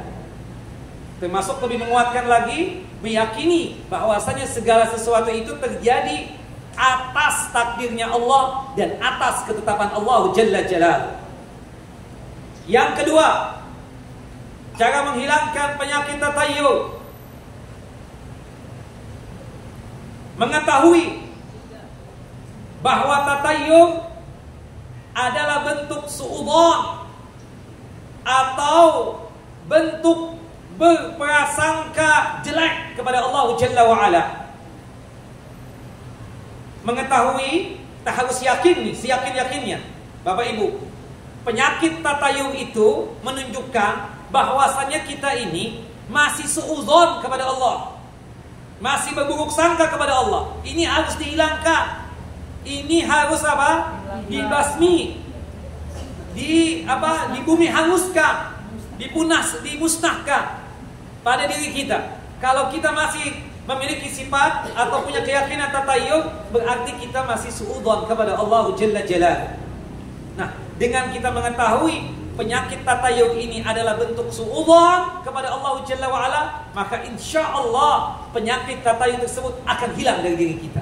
Termasuk lebih menguatkan lagi, meyakini bahwasanya segala sesuatu itu terjadi atas takdirnya Allah dan atas ketetapan Allah Jalla Jalaluh. Yang kedua, cara menghilangkan penyakit tatayul, mengetahui bahwa tatayul adalah bentuk suudzon atau bentuk berprasangka jelek kepada Allah Jalla wa'ala. Mengetahui, kita harus yakin nih, seyakin-yakinnya Bapak Ibu, penyakit tatayul itu menunjukkan bahwasannya kita ini masih suudzon kepada Allah, masih berburuk sangka kepada Allah. Ini harus dihilangkan. Ini harus apa? Dibasmi, di bumi hanguskan, dimusnahkan pada diri kita. Kalau kita masih memiliki sifat atau punya keyakinan tatayul, berarti kita masih suudzon kepada Allah Jalla Jalaluh. Nah, dengan kita mengetahui penyakit tatayul ini adalah bentuk suudzon kepada Allah Jalla wa'ala, maka insya Allah penyakit tatayul tersebut akan hilang dari diri kita.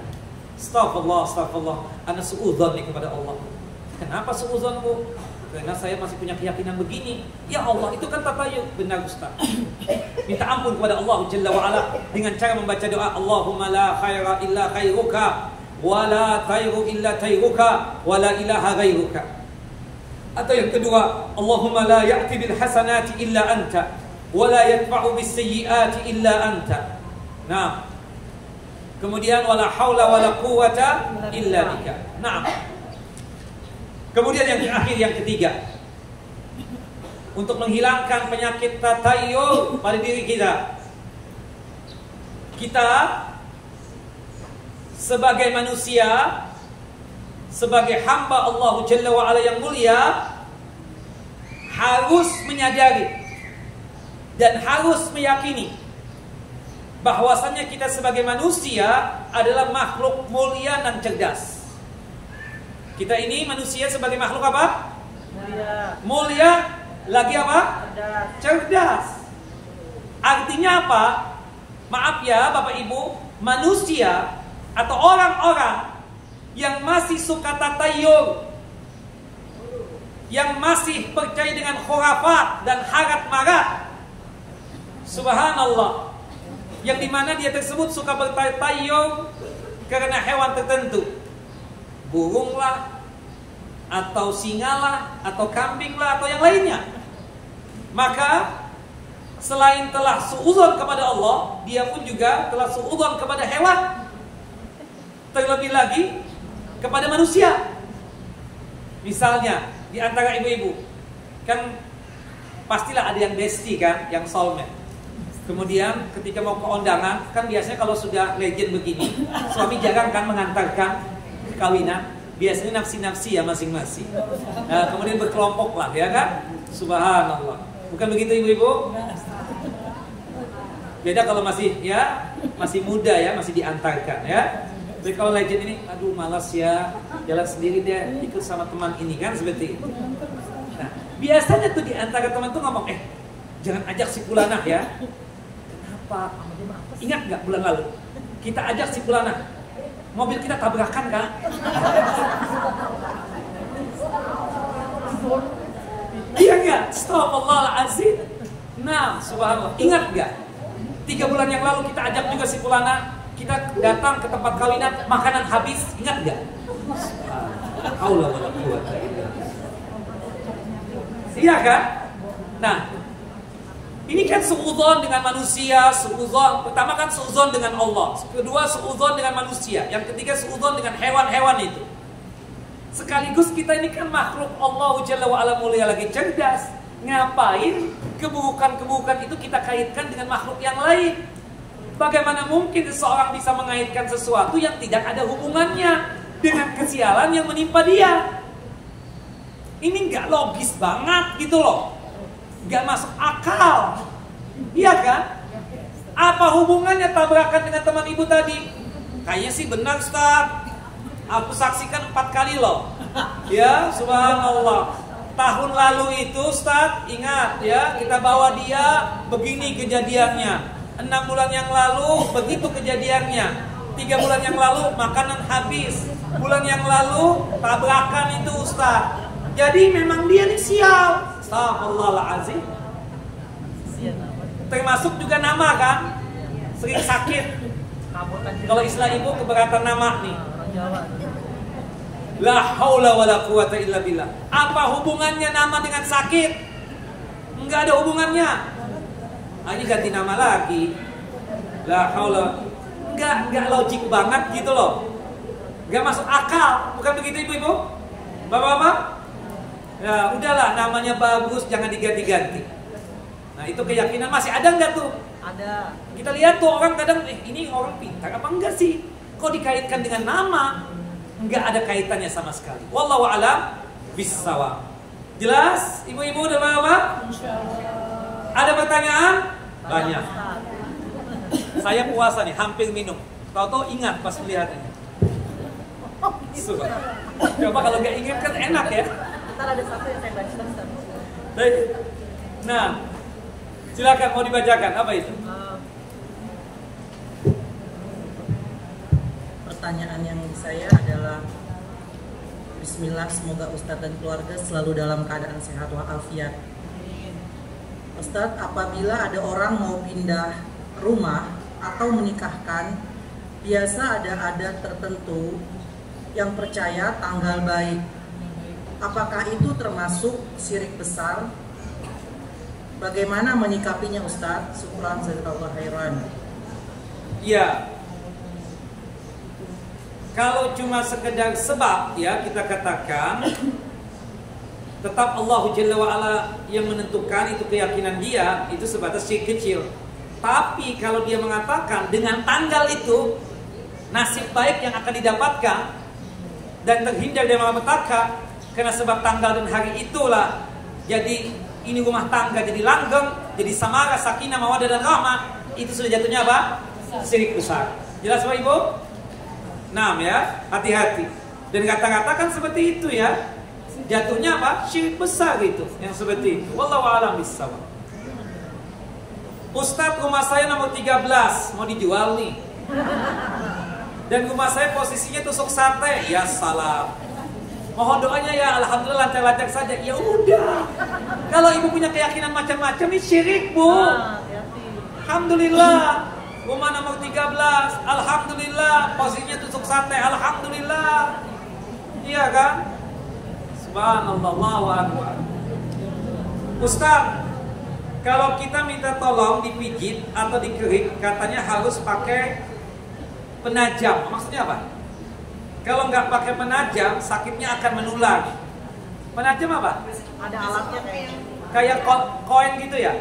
Astagfirullah, astagfirullah, ana suudzon nih kepada Allah. Kenapa suudzon Bu? Karena saya masih punya keyakinan begini. Ya Allah, itu kan tatayul. Benar Ustaz. Minta ampun kepada Allah Jalla wa'ala dengan cara membaca doa, Allahumma la khaira illa khairuka, wa la khairu illa khairuka, wa la ilaha ghairuka. Atau yang kedua, Allahumma la ya'ti bil hasanati illa anta, wa la yadfa'u bis sayyiati illa anta. Nah, kemudian wala haula wala quwwata illa bika. Nah, kemudian yang terakhir, yang ketiga, untuk menghilangkan penyakit tatayul pada diri kita, kita sebagai manusia, sebagai hamba Allah Jalla wa'ala yang mulia, harus menyadari dan harus meyakini bahwasannya kita sebagai manusia adalah makhluk mulia dan cerdas. Kita ini manusia sebagai makhluk apa? Mulia, lagi apa? Cerdas. Artinya apa? Maaf ya Bapak Ibu, manusia atau orang-orang yang masih suka tatayul, yang masih percaya dengan khurafat dan harat marat, subhanallah, yang dimana dia tersebut suka bertatayul karena hewan tertentu, burung lah, atau singa lah, atau kambing lah, atau yang lainnya. Maka selain telah suudzon kepada Allah, dia pun juga telah suudzon kepada hewan, terlebih lagi kepada manusia. Misalnya di antara ibu-ibu kan pastilah ada yang besti kan, yang soulmate. Kemudian ketika mau ke undangan, kan biasanya kalau sudah legend begini, suami jarang kan mengantarkan ke kawinan. Biasanya nafsi-nafsi ya masing-masing. Nah, kemudian berkelompok lah ya kan. Subhanallah. Bukan begitu ibu-ibu? Beda kalau masih muda ya, masih diantarkan ya. Tapi kalau legend ini, aduh malas ya, jalan sendiri deh, ikut sama teman ini kan seperti itu. Nah, biasanya tuh diantara teman tuh ngomong, jangan ajak si Fulanah ya. Kenapa? Ingat nggak bulan lalu? Kita ajak si Fulanah, mobil kita tabrakan kan? Iya nggak? Astagfirullahaladzim. Nah, subhanallah. Ingat nggak? 3 bulan yang lalu kita ajak juga si Fulanah. Kita datang ke tempat kawinan, makanan habis, ingat nggak? Iya kan? Nah, ini kan suudzon dengan manusia, suudzon. Pertama kan suudzon dengan Allah, kedua suudzon dengan manusia, yang ketiga suudzon dengan hewan-hewan itu. Sekaligus kita ini kan makhluk Allah Jalla wa Ala mulia lagi cerdas. Ngapain keburukan-keburukan itu kita kaitkan dengan makhluk yang lain? Bagaimana mungkin seseorang bisa mengaitkan sesuatu yang tidak ada hubungannya dengan kesialan yang menimpa dia? Ini nggak logis banget gitu loh, nggak masuk akal, iya kan? Apa hubungannya tabrakan dengan teman ibu tadi? Kayaknya sih benar Ustaz, aku saksikan 4 kali loh. Ya subhanallah. Tahun lalu itu Ustaz, ingat ya, kita bawa dia begini kejadiannya. 6 bulan yang lalu begitu kejadiannya. 3 bulan yang lalu makanan habis. Bulan yang lalu tabrakan itu Ustaz. Jadi memang dia nih sial. Astagfirullahaladzim. Termasuk juga nama kan, sering sakit. Kalau istilah ibu keberatan nama nih. La haula wala quwata illa billah. Apa hubungannya nama dengan sakit? Enggak ada hubungannya. Ini ganti nama lagi. La haula. Enggak logik banget gitu loh. Enggak masuk akal. Bukan begitu ibu-ibu? Bapak-bapak? Ya udahlah, namanya bagus, jangan diganti-ganti. Nah itu keyakinan masih ada nggak tuh? Ada. Kita lihat tuh orang kadang, ini orang pintar apa enggak sih? Kok dikaitkan dengan nama? Enggak ada kaitannya sama sekali. Wallahu a'lam bissawab. Jelas? Ibu-ibu dan bapak-bapak? Ada pertanyaan? Banyak. Saya puasa nih, hampir minum. Tahu-tahu ingat pas melihatnya. Coba kalau nggak ingat kan enak ya. Ntar ada satu yang saya baca. Baik. Nah, silakan mau dibacakan apa itu? Pertanyaan yang saya adalah, Bismillah, semoga Ustadz dan keluarga selalu dalam keadaan sehat walafiat. Ustadz, apabila ada orang mau pindah rumah atau menikahkan, biasa ada adat tertentu yang percaya tanggal baik. Apakah itu termasuk syirik besar? Bagaimana menyikapinya Ustadz? Syukran jazakallahu khairan. Ya. Kalau cuma sekedar sebab ya kita katakan, tetap Allah Jalla wa Ala yang menentukan, itu keyakinan dia, itu sebatas syirik kecil. Tapi kalau dia mengatakan dengan tanggal itu nasib baik yang akan didapatkan dan terhindar dari malapetaka, karena sebab tanggal dan hari itulah jadi ini rumah tangga jadi langgeng, jadi samara, sakinah, mawaddah dan rahmah, itu sudah jatuhnya apa? Syirik besar. Jelas Bapak Ibu? Nah ya, hati-hati. Dan kata-kata kan seperti itu ya. Jatuhnya apa? Syirik besar itu, yang seperti itu. Wallahu a'lam bishawab. Ustadz, rumah saya nomor 13 mau dijual nih. Dan rumah saya posisinya tusuk sate. Ya salam. Mohon doanya ya, alhamdulillah lancar-lancar saja. Ya udah. Kalau ibu punya keyakinan macam-macam, ini syirik bu. Alhamdulillah. Rumah nomor 13, alhamdulillah. Posisinya tusuk sate, alhamdulillah. Iya kan? Subhanallah, Allahu akbar. Ustaz, kalau kita minta tolong dipijit atau dikerik, katanya harus pakai penajam. Maksudnya apa? Kalau nggak pakai penajam, sakitnya akan menular. Penajam apa? Ada alatnya Kayak koin gitu ya?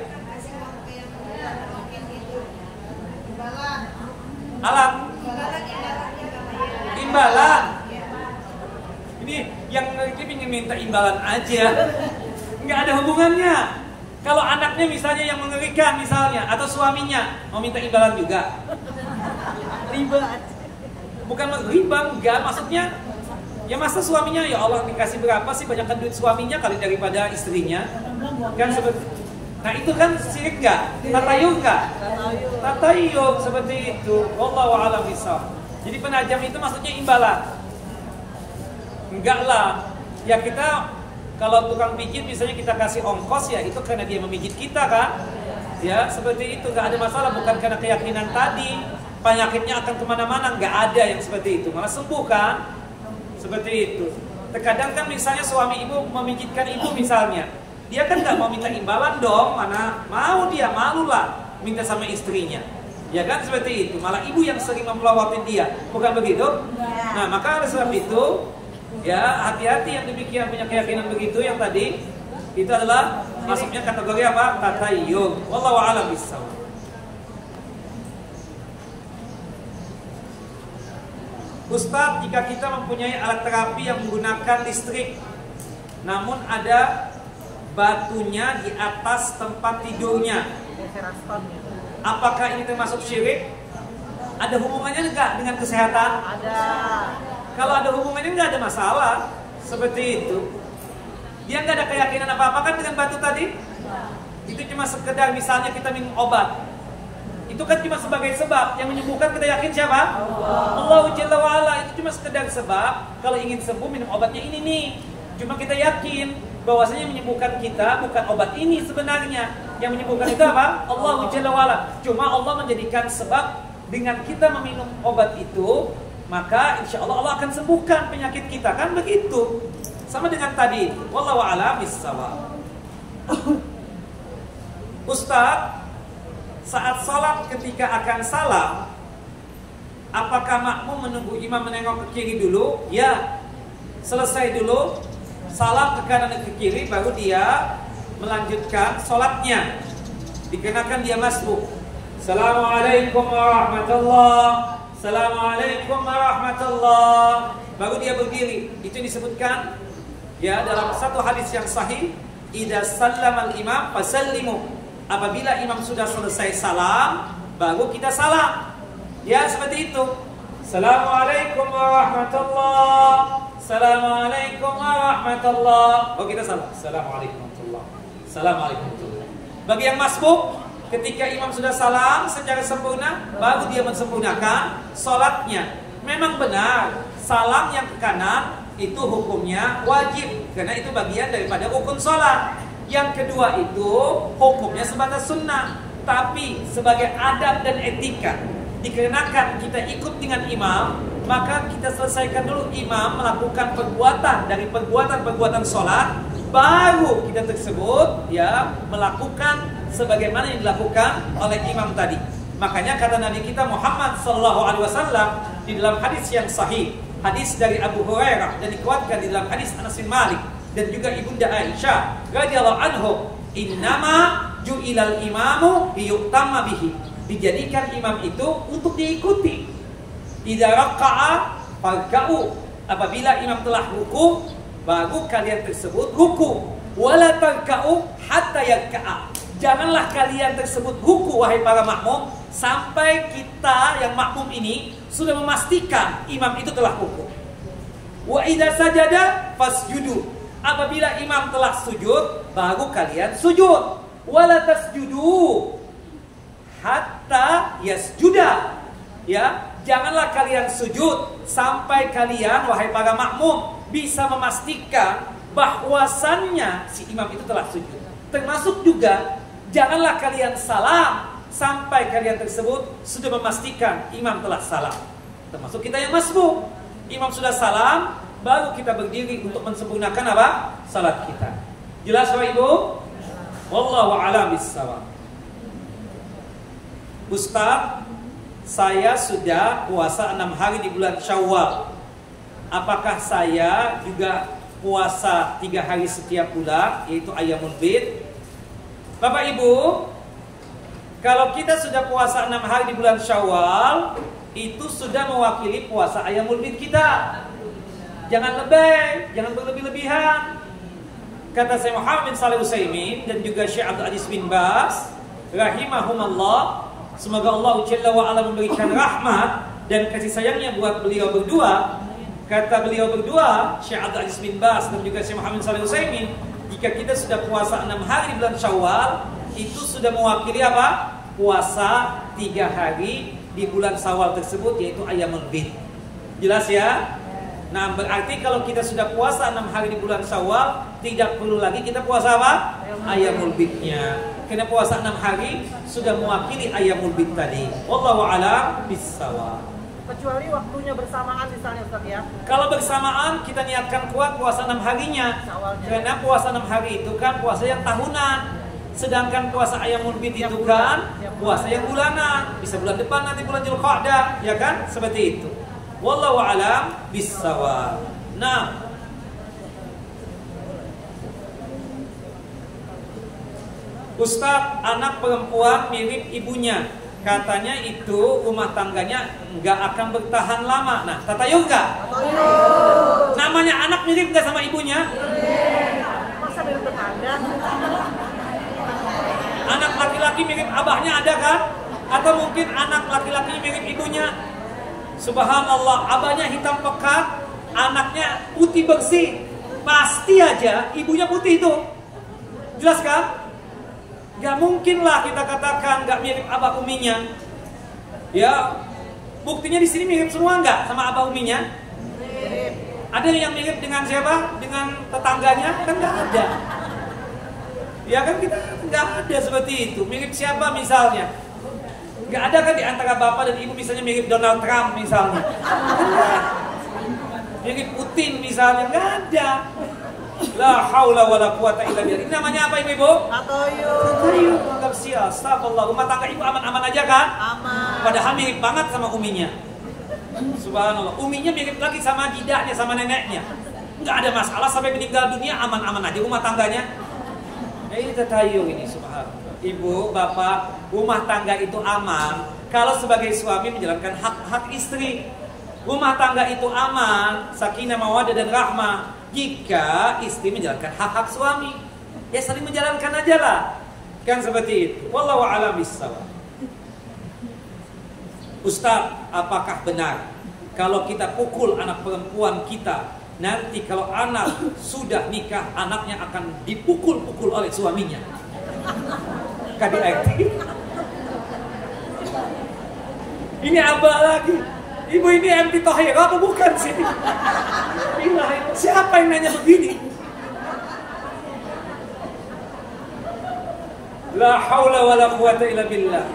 Alam. Imbalan. Ini yang ingin minta imbalan aja. Nggak ada hubungannya. Kalau anaknya misalnya yang mengerikan misalnya, atau suaminya mau minta imbalan juga. Riba. Bukan riba, enggak. Maksudnya, ya masa suaminya, ya Allah dikasih berapa sih, banyakkan duit suaminya kali daripada istrinya. Kan seperti, nah itu kan syirik nggak? Tatayur nggak? Tatayur seperti itu. Wallahu a'lam bishawab. Jadi penajam itu maksudnya imbalan. Enggak lah. Ya kita kalau tukang pijit misalnya kita kasih ongkos, ya itu karena dia memijit kita kan. Ya seperti itu, nggak ada masalah. Bukan karena keyakinan tadi penyakitnya akan kemana-mana, nggak ada yang seperti itu. Malah sembuh kan. Seperti itu. Terkadang kan misalnya suami ibu memijitkan ibu misalnya, dia kan nggak mau minta imbalan dong, mana mau, dia malu lah minta sama istrinya. Ya kan seperti itu. Malah ibu yang sering mempelawatin dia, bukan begitu? Nah maka oleh sebab itu, ya hati-hati yang demikian punya keyakinan begitu yang tadi itu adalah masuknya kategori apa? Tatayur. Wallahu a'lam bishawab. Ustadz, jika kita mempunyai alat terapi yang menggunakan listrik, namun ada batunya di atas tempat tidurnya, apakah ini termasuk syirik? Ada hubungannya enggak dengan kesehatan? Ada. Kalau ada hubungannya enggak ada masalah. Seperti itu. Dia enggak ada keyakinan apa-apa kan dengan batu tadi? Itu cuma sekedar misalnya kita minum obat. Itu kan cuma sebagai sebab. Yang menyembuhkan kita yakin siapa? Allah Jalla wa'ala. Itu cuma sekedar sebab. Kalau ingin sembuh minum obatnya ini nih. Cuma kita yakin bahwasanya menyembuhkan kita bukan obat ini sebenarnya. Yang menyembuhkan itu apa? Allah Jalla wa'ala. Cuma Allah menjadikan sebab. Dengan kita meminum obat itu, maka insya Allah Allah akan sembuhkan penyakit kita. Kan begitu. Sama dengan tadi. Wallahu a'lam bishawab. Ustaz, saat sholat ketika akan salam, apakah makmum menunggu imam menengok ke kiri dulu? Ya, selesai dulu salam ke kanan dan ke kiri, baru dia melanjutkan sholatnya. Dikenakan dia masbuk. Assalamualaikum warahmatullah. Assalamualaikum warahmatullah. Baru dia berdiri. Itu disebutkan ya dalam satu hadis yang sahih, idza sallamal imam fasallimu. Apabila imam sudah selesai salam, baru kita salam. Ya seperti itu. Assalamualaikum warahmatullah. Assalamualaikum warahmatullah. Oh kita salam. Assalamualaikum warahmatullah. Assalamualaikum warahmatullah. Bagi yang masbuk, ketika imam sudah salam secara sempurna, baru dia mensempurnakan salatnya. Memang benar, salam yang ke kanan itu hukumnya wajib, karena itu bagian daripada rukun salat. Yang kedua itu hukumnya sebatas sunnah, tapi sebagai adab dan etika, dikarenakan kita ikut dengan imam, maka kita selesaikan dulu imam melakukan perbuatan dari perbuatan-perbuatan sholat, baru kita tersebut ya melakukan sebagaimana yang dilakukan oleh imam tadi. Makanya kata Nabi kita Muhammad SAW di dalam hadis yang sahih, hadis dari Abu Hurairah dan dikuatkan di dalam hadis Anas bin Malik dan juga Ibunda Aisyah radhiyallahu anhu, innama ju'ilal imamu liyutamma bihi. Dijadikan imam itu untuk diikuti. Idza raka'a farka'u. Apabila imam telah ruku, baru kalian tersebut ruku. Wala tarka'u hatta yarka'a. Janganlah kalian tersebut ruku wahai para makmum sampai kita yang makmum ini sudah memastikan imam itu telah ruku. Wa idza sajada fasjudu. Apabila imam telah sujud, baru kalian sujud. Wala tasjudu hatta yasjuda. Ya, janganlah kalian sujud sampai kalian wahai para makmum bisa memastikan bahwasannya si imam itu telah sujud. Termasuk juga janganlah kalian salam sampai kalian tersebut sudah memastikan imam telah salam. Termasuk kita yang masbuk. Imam sudah salam, baru kita berdiri untuk mensempurnakan apa? Salat kita. Jelas Bapak Ibu? Wallahu a'lam bishawab. Ustaz, saya sudah puasa 6 hari di bulan Syawal. Apakah saya juga puasa 3 hari setiap bulan, yaitu Ayyamul Bid? Bapak Ibu, kalau kita sudah puasa 6 hari di bulan Syawal, itu sudah mewakili puasa Ayyamul Bid kita. Jangan lebih, jangan berlebih-lebihan. Kata Syekh Muhammad bin Shalih Utsaimin dan juga Syekh Abdul Aziz bin Baz rahimahumallah, semoga Allah Jalla wa Ala memberikan rahmat dan kasih sayangnya buat beliau berdua. Kata beliau berdua, Syekh Abdul Aziz bin Baz dan juga Syekh Muhammad bin Shalih Utsaimin, jika kita sudah puasa 6 hari di bulan Syawal, itu sudah mewakili apa? Puasa 3 hari di bulan Syawal tersebut, yaitu Ayyamul Bid. Jelas ya? Nah, berarti kalau kita sudah puasa 6 hari di bulan Syawal, tidak perlu lagi kita puasa apa? Ayyamul Bidnya. Karena puasa 6 hari sudah mewakili Ayyamul Bid tadi. Wallahu a'lam bissawab. Kecuali waktunya bersamaan misalnya Ustaz ya. Kalau bersamaan kita niatkan kuat puasa 6 harinya. Karena puasa 6 hari itu kan puasa yang tahunan. Sedangkan puasa Ayyamul Bid itu kan puasa yang bulanan. Bisa bulan depan, nanti bulan Dzulqa'dah, ya kan? Seperti itu. Wallahu a'lam bissawab. Nah, Ustaz, anak perempuan mirip ibunya. Katanya itu rumah tangganya nggak akan bertahan lama. Nah, tatayur nggak? Namanya anak mirip nggak sama ibunya? Masa mirip tetangga? Anak laki-laki mirip abahnya ada kan? Atau mungkin anak laki-laki mirip ibunya? Subhanallah, abahnya hitam pekat, anaknya putih bersih. Pasti aja ibunya putih itu. Jelas kan? Gak mungkin lah kita katakan gak mirip abah uminya. Ya, buktinya di sini mirip semua nggak sama abah uminya? Mirip. Ada yang mirip dengan siapa? Dengan tetangganya? Kan nggak ada. Ya kan kita nggak ada seperti itu. Mirip siapa misalnya? Nggak ada kan di antara bapak dan ibu misalnya mirip Donald Trump misalnya? Mirip Putin misalnya? Nggak ada. La haula wala quwata illa billah. Ini namanya apa ibu-ibu? Tatayur. Anggap sia. Astagfirullah. Rumah tangga ibu aman-aman aja kan? Aman. Padahal mirip banget sama uminya. Subhanallah. Uminya mirip lagi sama jidahnya, sama neneknya. Nggak ada masalah sampai meninggal dunia aman-aman aja rumah tangganya. Ini tatayur ini, subhanallah. Ibu, bapak, rumah tangga itu aman kalau sebagai suami menjalankan hak-hak istri. Rumah tangga itu aman, sakinah, mawaddah dan rahmah, jika istri menjalankan hak-hak suami. Ya saling menjalankan aja lah. Kan seperti itu. Wallahu a'lam bissawab. Ustaz, apakah benar kalau kita pukul anak perempuan kita, nanti kalau anak sudah nikah, anaknya akan dipukul-pukul oleh suaminya? KDRT. Ini apa lagi? Ibu ini MT Thohir apa bukan sih? Siapa yang nanya begini? La haula wala quwata illa billah.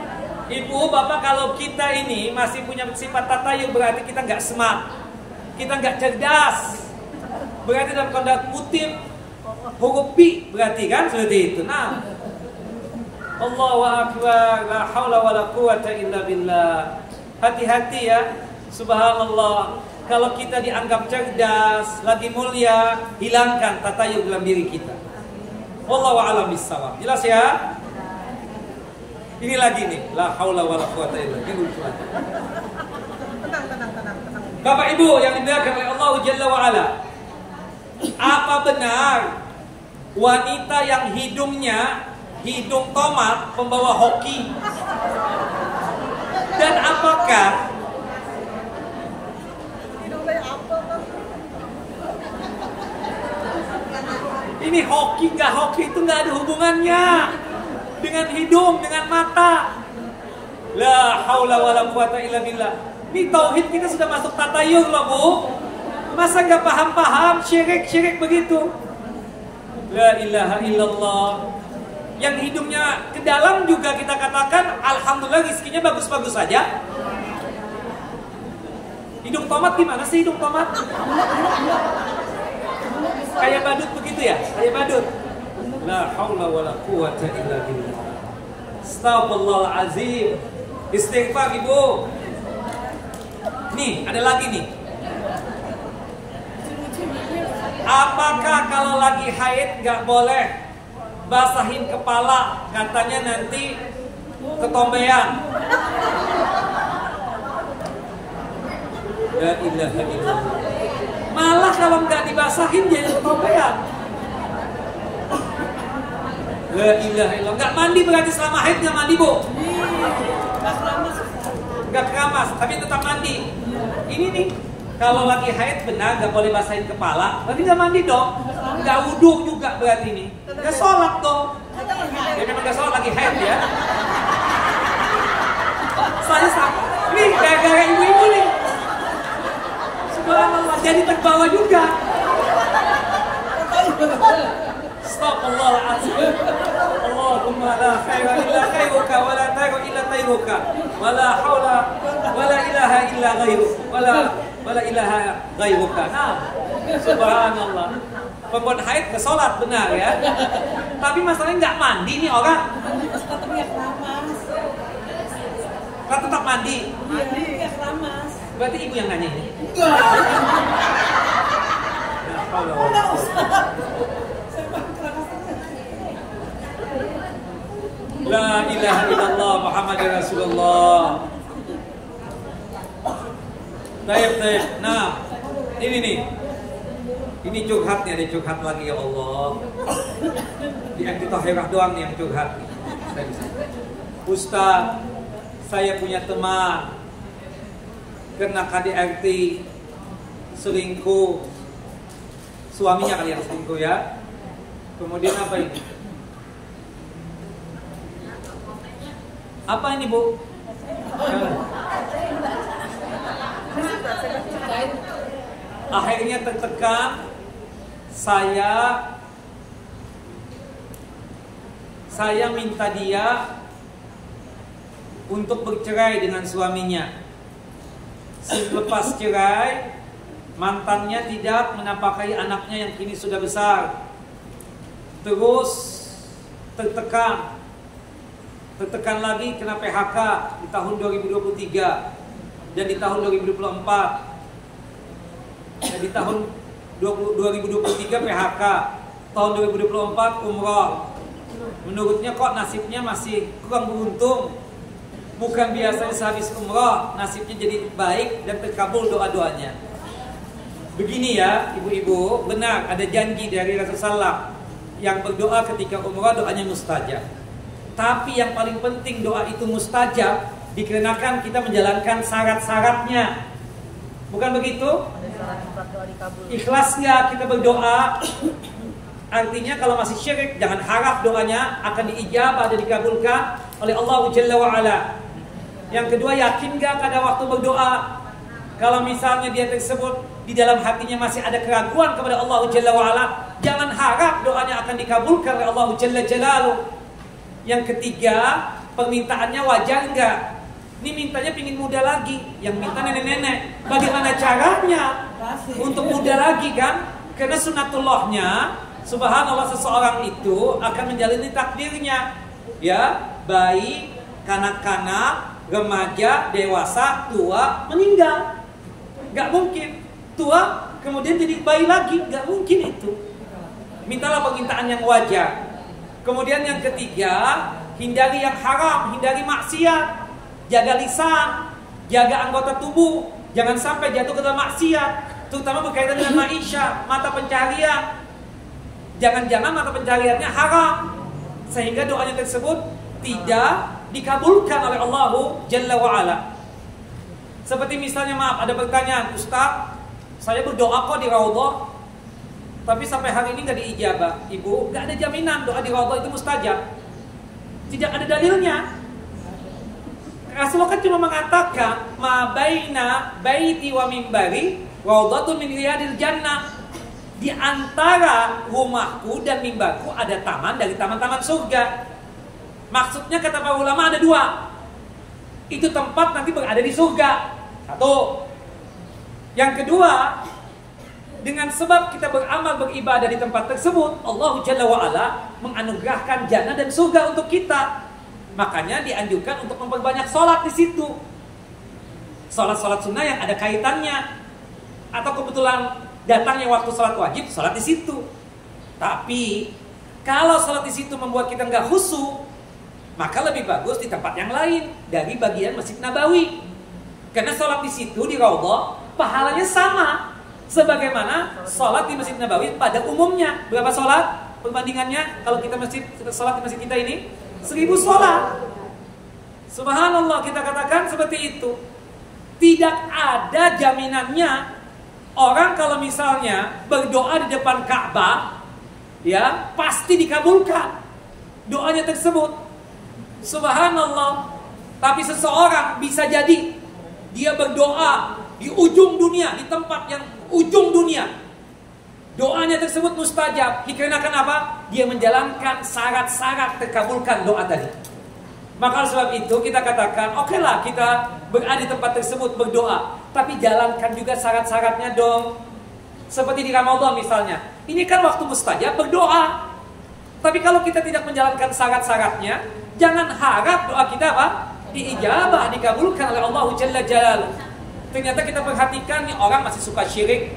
Ibu, bapak, kalau kita ini masih punya sifat tatayur, berarti kita nggak smart, kita nggak cerdas. Berarti dalam tanda kutip huruf B, berarti kan seperti itu. Nah, Allahu akbar, la haula wala quwata illa billah. Hati-hati ya. Subhanallah, kalau kita dianggap cerdas, lagi mulia, hilangkan tatayur dalam diri kita. Wallahu a'lam bissawab. Jelas ya? Ini lagi nih, la haula wala quwata illa billah. Tenang. Bapak Ibu yang dimuliakan oleh Allah Jalla wa Ala, apa benar wanita yang hidungnya hidung tomat pembawa hoki? Dan apakah ini hoki nggak hoki itu nggak ada hubungannya dengan hidung, dengan mata. La haula wala quwata illa billah. Ini tauhid kita sudah masuk tatayur loh Bu. Masa nggak paham-paham syirik begitu? La ilaha illallah. Yang hidungnya ke dalam juga kita katakan alhamdulillah rezekinya bagus-bagus saja. Hidung tomat gimana sih hidung tomat? Kayak badut begitu ya? Kayak badut. La haula wala quwata illa billah. Astagfirullahalazim. Istighfar Ibu. Nih, ada lagi nih. Apakah kalau lagi haid nggak boleh basahin kepala? Katanya nanti ketombean. La ilaha illallah. Malah kalau nggak dibasahin jadi ketombean. La ilaha illallah. Nggak mandi berarti selama haid nggak mandi, Bu? Nggak keramas, tapi tetap mandi. Ini nih, kalau lagi haid benar nggak boleh basahin kepala, berarti nggak mandi dong. Nggak wudhu juga berarti nih. Nggak sholat dong. Ya memang nggak sholat lagi haid ya. Saya sama. Ini gara-gara ibu-ibu nih. Subhanallah, jadi terbawa juga. Astagfirullahaladzim. Allahumma la khaira illa khairuka wa la tayru illa tayruka wa la hawla wa la ilaha illa ghairuk wa la ilaha ghairuka. Nah, subhanallah. Perempuan haid ke sholat benar ya. Tapi masalahnya nggak mandi nih orang. Kan tetap mandi. Berarti ibu yang nanya ini. La ilaha illallah Muhammadur Rasulullah. Taib. Nah, ini nih. Ini curhatnya, ada curhat lagi ya Allah. Yang kita herah doang nih yang curhat nih. Ustaz, saya punya teman kena KDRT selingkuh. Suaminya kali yang selingkuh ya. Kemudian apa ini? Apa ini, Bu? Akhirnya tertekan. Saya minta dia untuk bercerai dengan suaminya. Selepas cerai, mantannya tidak menafkahi anaknya yang kini sudah besar. Terus tertekan lagi kena PHK di tahun 2023 dan di tahun 2024. Dan di tahun 2023 PHK, tahun 2024 umroh. Menurutnya kok nasibnya masih kurang beruntung. Bukan biasanya sehabis umroh nasibnya jadi baik dan terkabul doa-doanya. Begini ya ibu-ibu, benar ada janji dari Rasulullah yang berdoa ketika umroh doanya mustajab. Tapi yang paling penting doa itu mustajab dikarenakan kita menjalankan syarat-syaratnya. Bukan begitu? Ikhlas nggak kita berdoa? Artinya kalau masih syirik jangan harap doanya akan diijabah dan dikabulkan oleh Allah Jalla wa Ala. Yang kedua, yakin nggak pada waktu berdoa? Kalau misalnya dia tersebut di dalam hatinya masih ada keraguan kepada Allah Jalla wa Ala, jangan harap doanya akan dikabulkan oleh Allah Jalla Jalaluh. Yang ketiga, permintaannya wajar nggak? Ini mintanya pingin muda lagi, yang minta nenek-nenek. Bagaimana caranya untuk muda lagi kan? Karena sunatullahnya, subhanallah seseorang itu akan menjalani takdirnya, ya, bayi, kanak-kanak, remaja, dewasa, tua, meninggal. Gak mungkin tua kemudian jadi bayi lagi, gak mungkin itu. Mintalah permintaan yang wajar. Kemudian yang ketiga, hindari yang haram, hindari maksiat. Jaga lisan, jaga anggota tubuh, jangan sampai jatuh ke dalam maksiat, terutama berkaitan dengan maisha, mata pencarian. Jangan-jangan mata pencariannya haram, sehingga doanya tersebut tidak dikabulkan oleh Allah Jalla wa'ala. Seperti misalnya, maaf, ada pertanyaan, Ustaz, saya berdoa kok di Raudhah, tapi sampai hari ini nggak diijabah. Ibu, nggak ada jaminan doa di Raudhah itu mustajab. Tidak ada dalilnya. Rasulullah kan cuma mengatakan ma baina baiti wa mimbari raudhatun min riyadil jannah. Di antara rumahku dan mimbarku ada taman dari taman-taman surga. Maksudnya kata para ulama ada dua. Itu tempat nanti berada di surga. Satu. Yang kedua, dengan sebab kita beramal beribadah di tempat tersebut, Allah Jalla wa Ala menganugerahkan jannah dan surga untuk kita. Makanya dianjurkan untuk memperbanyak sholat di situ. Sholat-sholat sunnah yang ada kaitannya. Atau kebetulan datangnya waktu sholat wajib, sholat di situ. Tapi kalau sholat di situ membuat kita nggak khusyuk, maka lebih bagus di tempat yang lain dari bagian Masjid Nabawi. Karena sholat di situ di Raudhah pahalanya sama sebagaimana sholat di Masjid Nabawi pada umumnya. Berapa sholat perbandingannya? Kalau kita sholat di masjid kita ini 1000 sholat. Subhanallah, kita katakan seperti itu. Tidak ada jaminannya orang kalau misalnya berdoa di depan Ka'bah, ya pasti dikabulkan doanya tersebut. Subhanallah. Tapi seseorang bisa jadi dia berdoa di ujung dunia, di tempat yang ujung dunia, doanya tersebut mustajab. Dikarenakan apa? Dia menjalankan syarat-syarat terkabulkan doa tadi. Maka sebab itu kita katakan, oke lah kita berada di tempat tersebut berdoa, tapi jalankan juga syarat-syaratnya dong. Seperti di Ramadan misalnya, ini kan waktu mustajab berdoa. Tapi kalau kita tidak menjalankan syarat-syaratnya, jangan harap doa kita apa? Diijabah, dikabulkan oleh Allah Jalla Jalaluh. Ternyata kita perhatikan nih, orang masih suka syirik,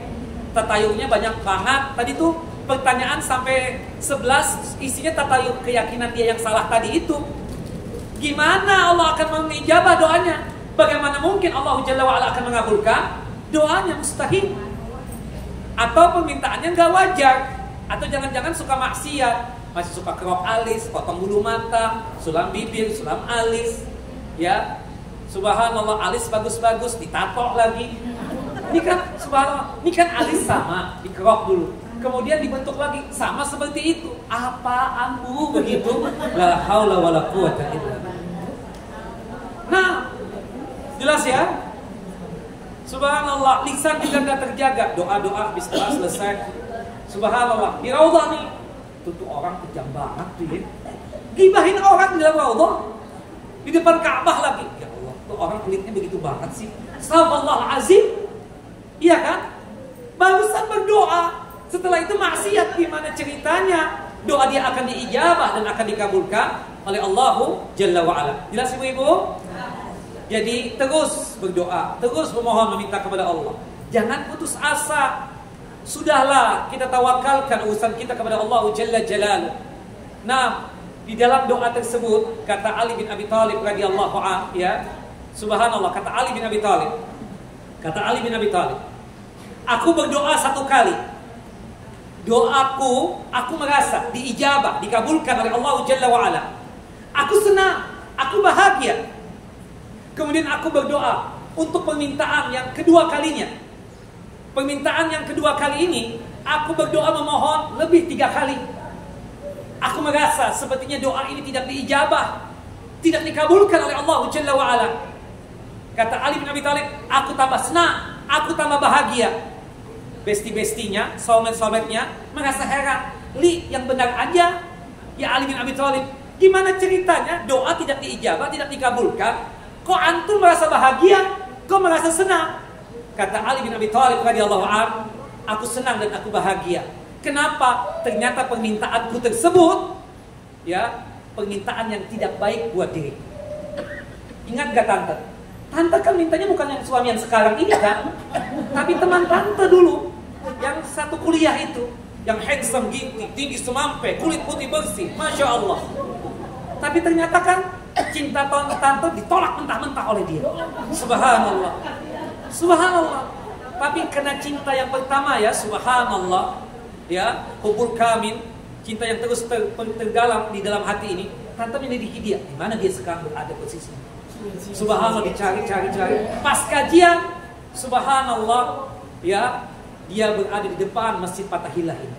tatayunya banyak banget. Tadi tuh pertanyaan sampai 11 isinya tatayur keyakinan dia yang salah tadi itu. Gimana Allah akan mengijabah doanya? Bagaimana mungkin Allah Jalla wa'ala akan mengabulkan doanya? Mustahil. Atau permintaannya nggak wajar. Atau jangan-jangan suka maksiat, masih suka kerok alis, potong bulu mata, sulam bibir, sulam alis, ya. Subhanallah, alis bagus-bagus ditato lagi. Ini kan subhanallah, ini kan alis sama dikerok dulu, kemudian dibentuk lagi sama seperti itu. Apaan bu begitu? La haula wala quwata illa billah. Nah, jelas ya. Subhanallah, lisan juga nggak terjaga. Doa-doa habis doa selesai. Subhanallah, di raudhah nih, tuh orang kejam banget tuh ya. Gibahin orang di dalam raudhah, di depan Ka'bah lagi. Ya Allah, tuh orang kulitnya begitu banget sih. Astagfirullahalazim. Iya kan? Barusan berdoa, setelah itu maksiat. Gimana ceritanya? Doa dia akan diijabah dan akan dikabulkan oleh Allahu Jalla wa'ala. Jelas ibu-ibu? Jadi terus berdoa, terus memohon, meminta kepada Allah. Jangan putus asa. Sudahlah, kita tawakalkan urusan kita kepada Allah Jalla Jalaluh. Nah, di dalam doa tersebut kata Ali bin Abi Thalib radhiyallahu anhu, ya. Subhanallah, kata Ali bin Abi Thalib. Kata Ali bin Abi Thalib, aku berdoa satu kali. Doaku, aku merasa diijabah, dikabulkan oleh Allah Jalla wa'ala. Aku senang, aku bahagia. Kemudian aku berdoa untuk permintaan yang kedua kalinya. Permintaan yang kedua kali ini, aku berdoa memohon lebih 3 kali. Aku merasa sepertinya doa ini tidak diijabah, tidak dikabulkan oleh Allah Jalla wa'ala. Kata Ali bin Abi Thalib, aku tambah senang, aku tambah bahagia. Besti-bestinya, soulmate-soulmate-nya merasa heran. Li, yang benar aja, ya Ali bin Abi Thalib. Gimana ceritanya doa tidak diijabah, tidak dikabulkan? Kok antum merasa bahagia? Kok merasa senang? Kata Ali bin Abi Thalib radhiyallahu anhu, aku senang dan aku bahagia. Kenapa? Ternyata permintaanku tersebut, ya, permintaan yang tidak baik buat diri. Ingat gak tante? Tante kan mintanya bukan yang suami yang sekarang ini kan, tapi teman tante dulu, yang satu kuliah itu, yang handsome gitu, tinggi semampe, kulit putih bersih, masya Allah. Tapi ternyata kan cinta tante ditolak mentah-mentah oleh dia. Subhanallah, subhanallah. Tapi kena cinta yang pertama ya, subhanallah, ya, hubul kamil, cinta yang terus terdalam di dalam hati ini. Tante menyelidiki dia, di mana dia sekarang berada posisinya. Subhanallah, dicari. Pas kajian, subhanallah, ya, dia berada di depan Masjid Fatahillah ini.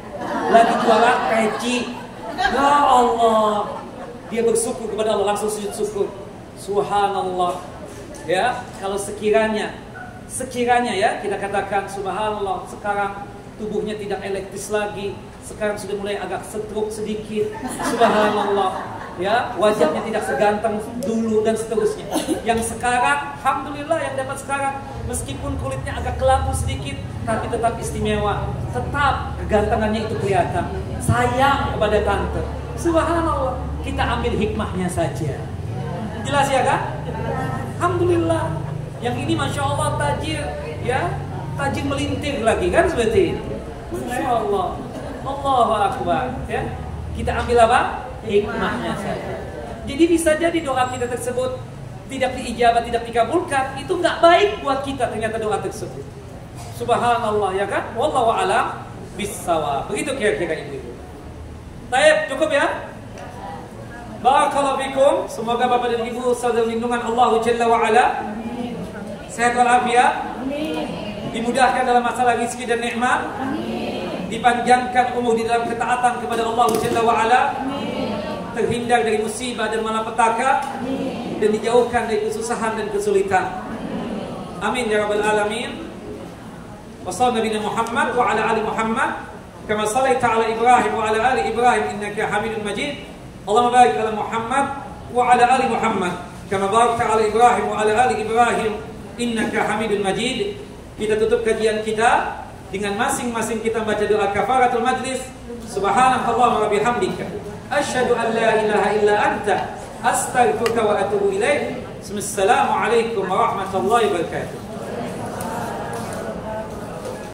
Lagi jualan peci. Ya Allah, dia bersyukur kepada Allah, langsung sujud syukur. Subhanallah. Ya, kalau sekiranya ya kita katakan subhanallah, sekarang tubuhnya tidak elektris lagi, sekarang sudah mulai agak stroke sedikit. Subhanallah. Ya, wajahnya tidak seganteng dulu dan seterusnya. Yang sekarang, alhamdulillah, yang dapat sekarang meskipun kulitnya agak kelabu sedikit, tapi tetap istimewa. Tetap kegantengannya itu kelihatan. Sayang kepada tante. Subhanallah. Kita ambil hikmahnya saja. Jelas ya kan? Alhamdulillah. Yang ini masya Allah tajir, ya, tajir melintir lagi kan seperti itu. Masya Allah. Allahu Akbar. Ya, kita ambil apa? Hikmahnya saja. Jadi bisa jadi doa kita tersebut tidak diijabah, tidak dikabulkan. Itu nggak baik buat kita ternyata doa tersebut. Subhanallah, ya kan? Wallahu a'lam bissawab. Begitu kira-kira ibu-ibu. Baik, cukup ya? Barakallahu fikum. Semoga Bapak dan Ibu selalu lindungan Allah Jalla wa ala. Sehat walafiat. Dimudahkan dalam masalah rezeki dan nikmat. Dipanjangkan umur di dalam ketaatan kepada Allah Jalla wa ala. Terhindar dari musibah dan malapetaka. Dan dijauhkan dari kesusahan dan kesulitan. Amin ya rabbal alamin. Wassallallahu nabiyana Muhammad wa ala ali Muhammad kama shallaita ala Ibrahim wa ala ali Ibrahim innaka Hamidum Majid. Allahumma barik ala Muhammad wa ala ali Muhammad kama barakta ala Ibrahim wa ala ali Ibrahim innaka Hamidum Majid. Kita tutup kajian kita dengan masing-masing kita baca doa kafaratul majlis. Subhanakallahumma wa bihamdika asyhadu an la ilaha illa anta astaghfiruka wa atubu ilaik. Assalamualaikum warahmatullahi wabarakatuh.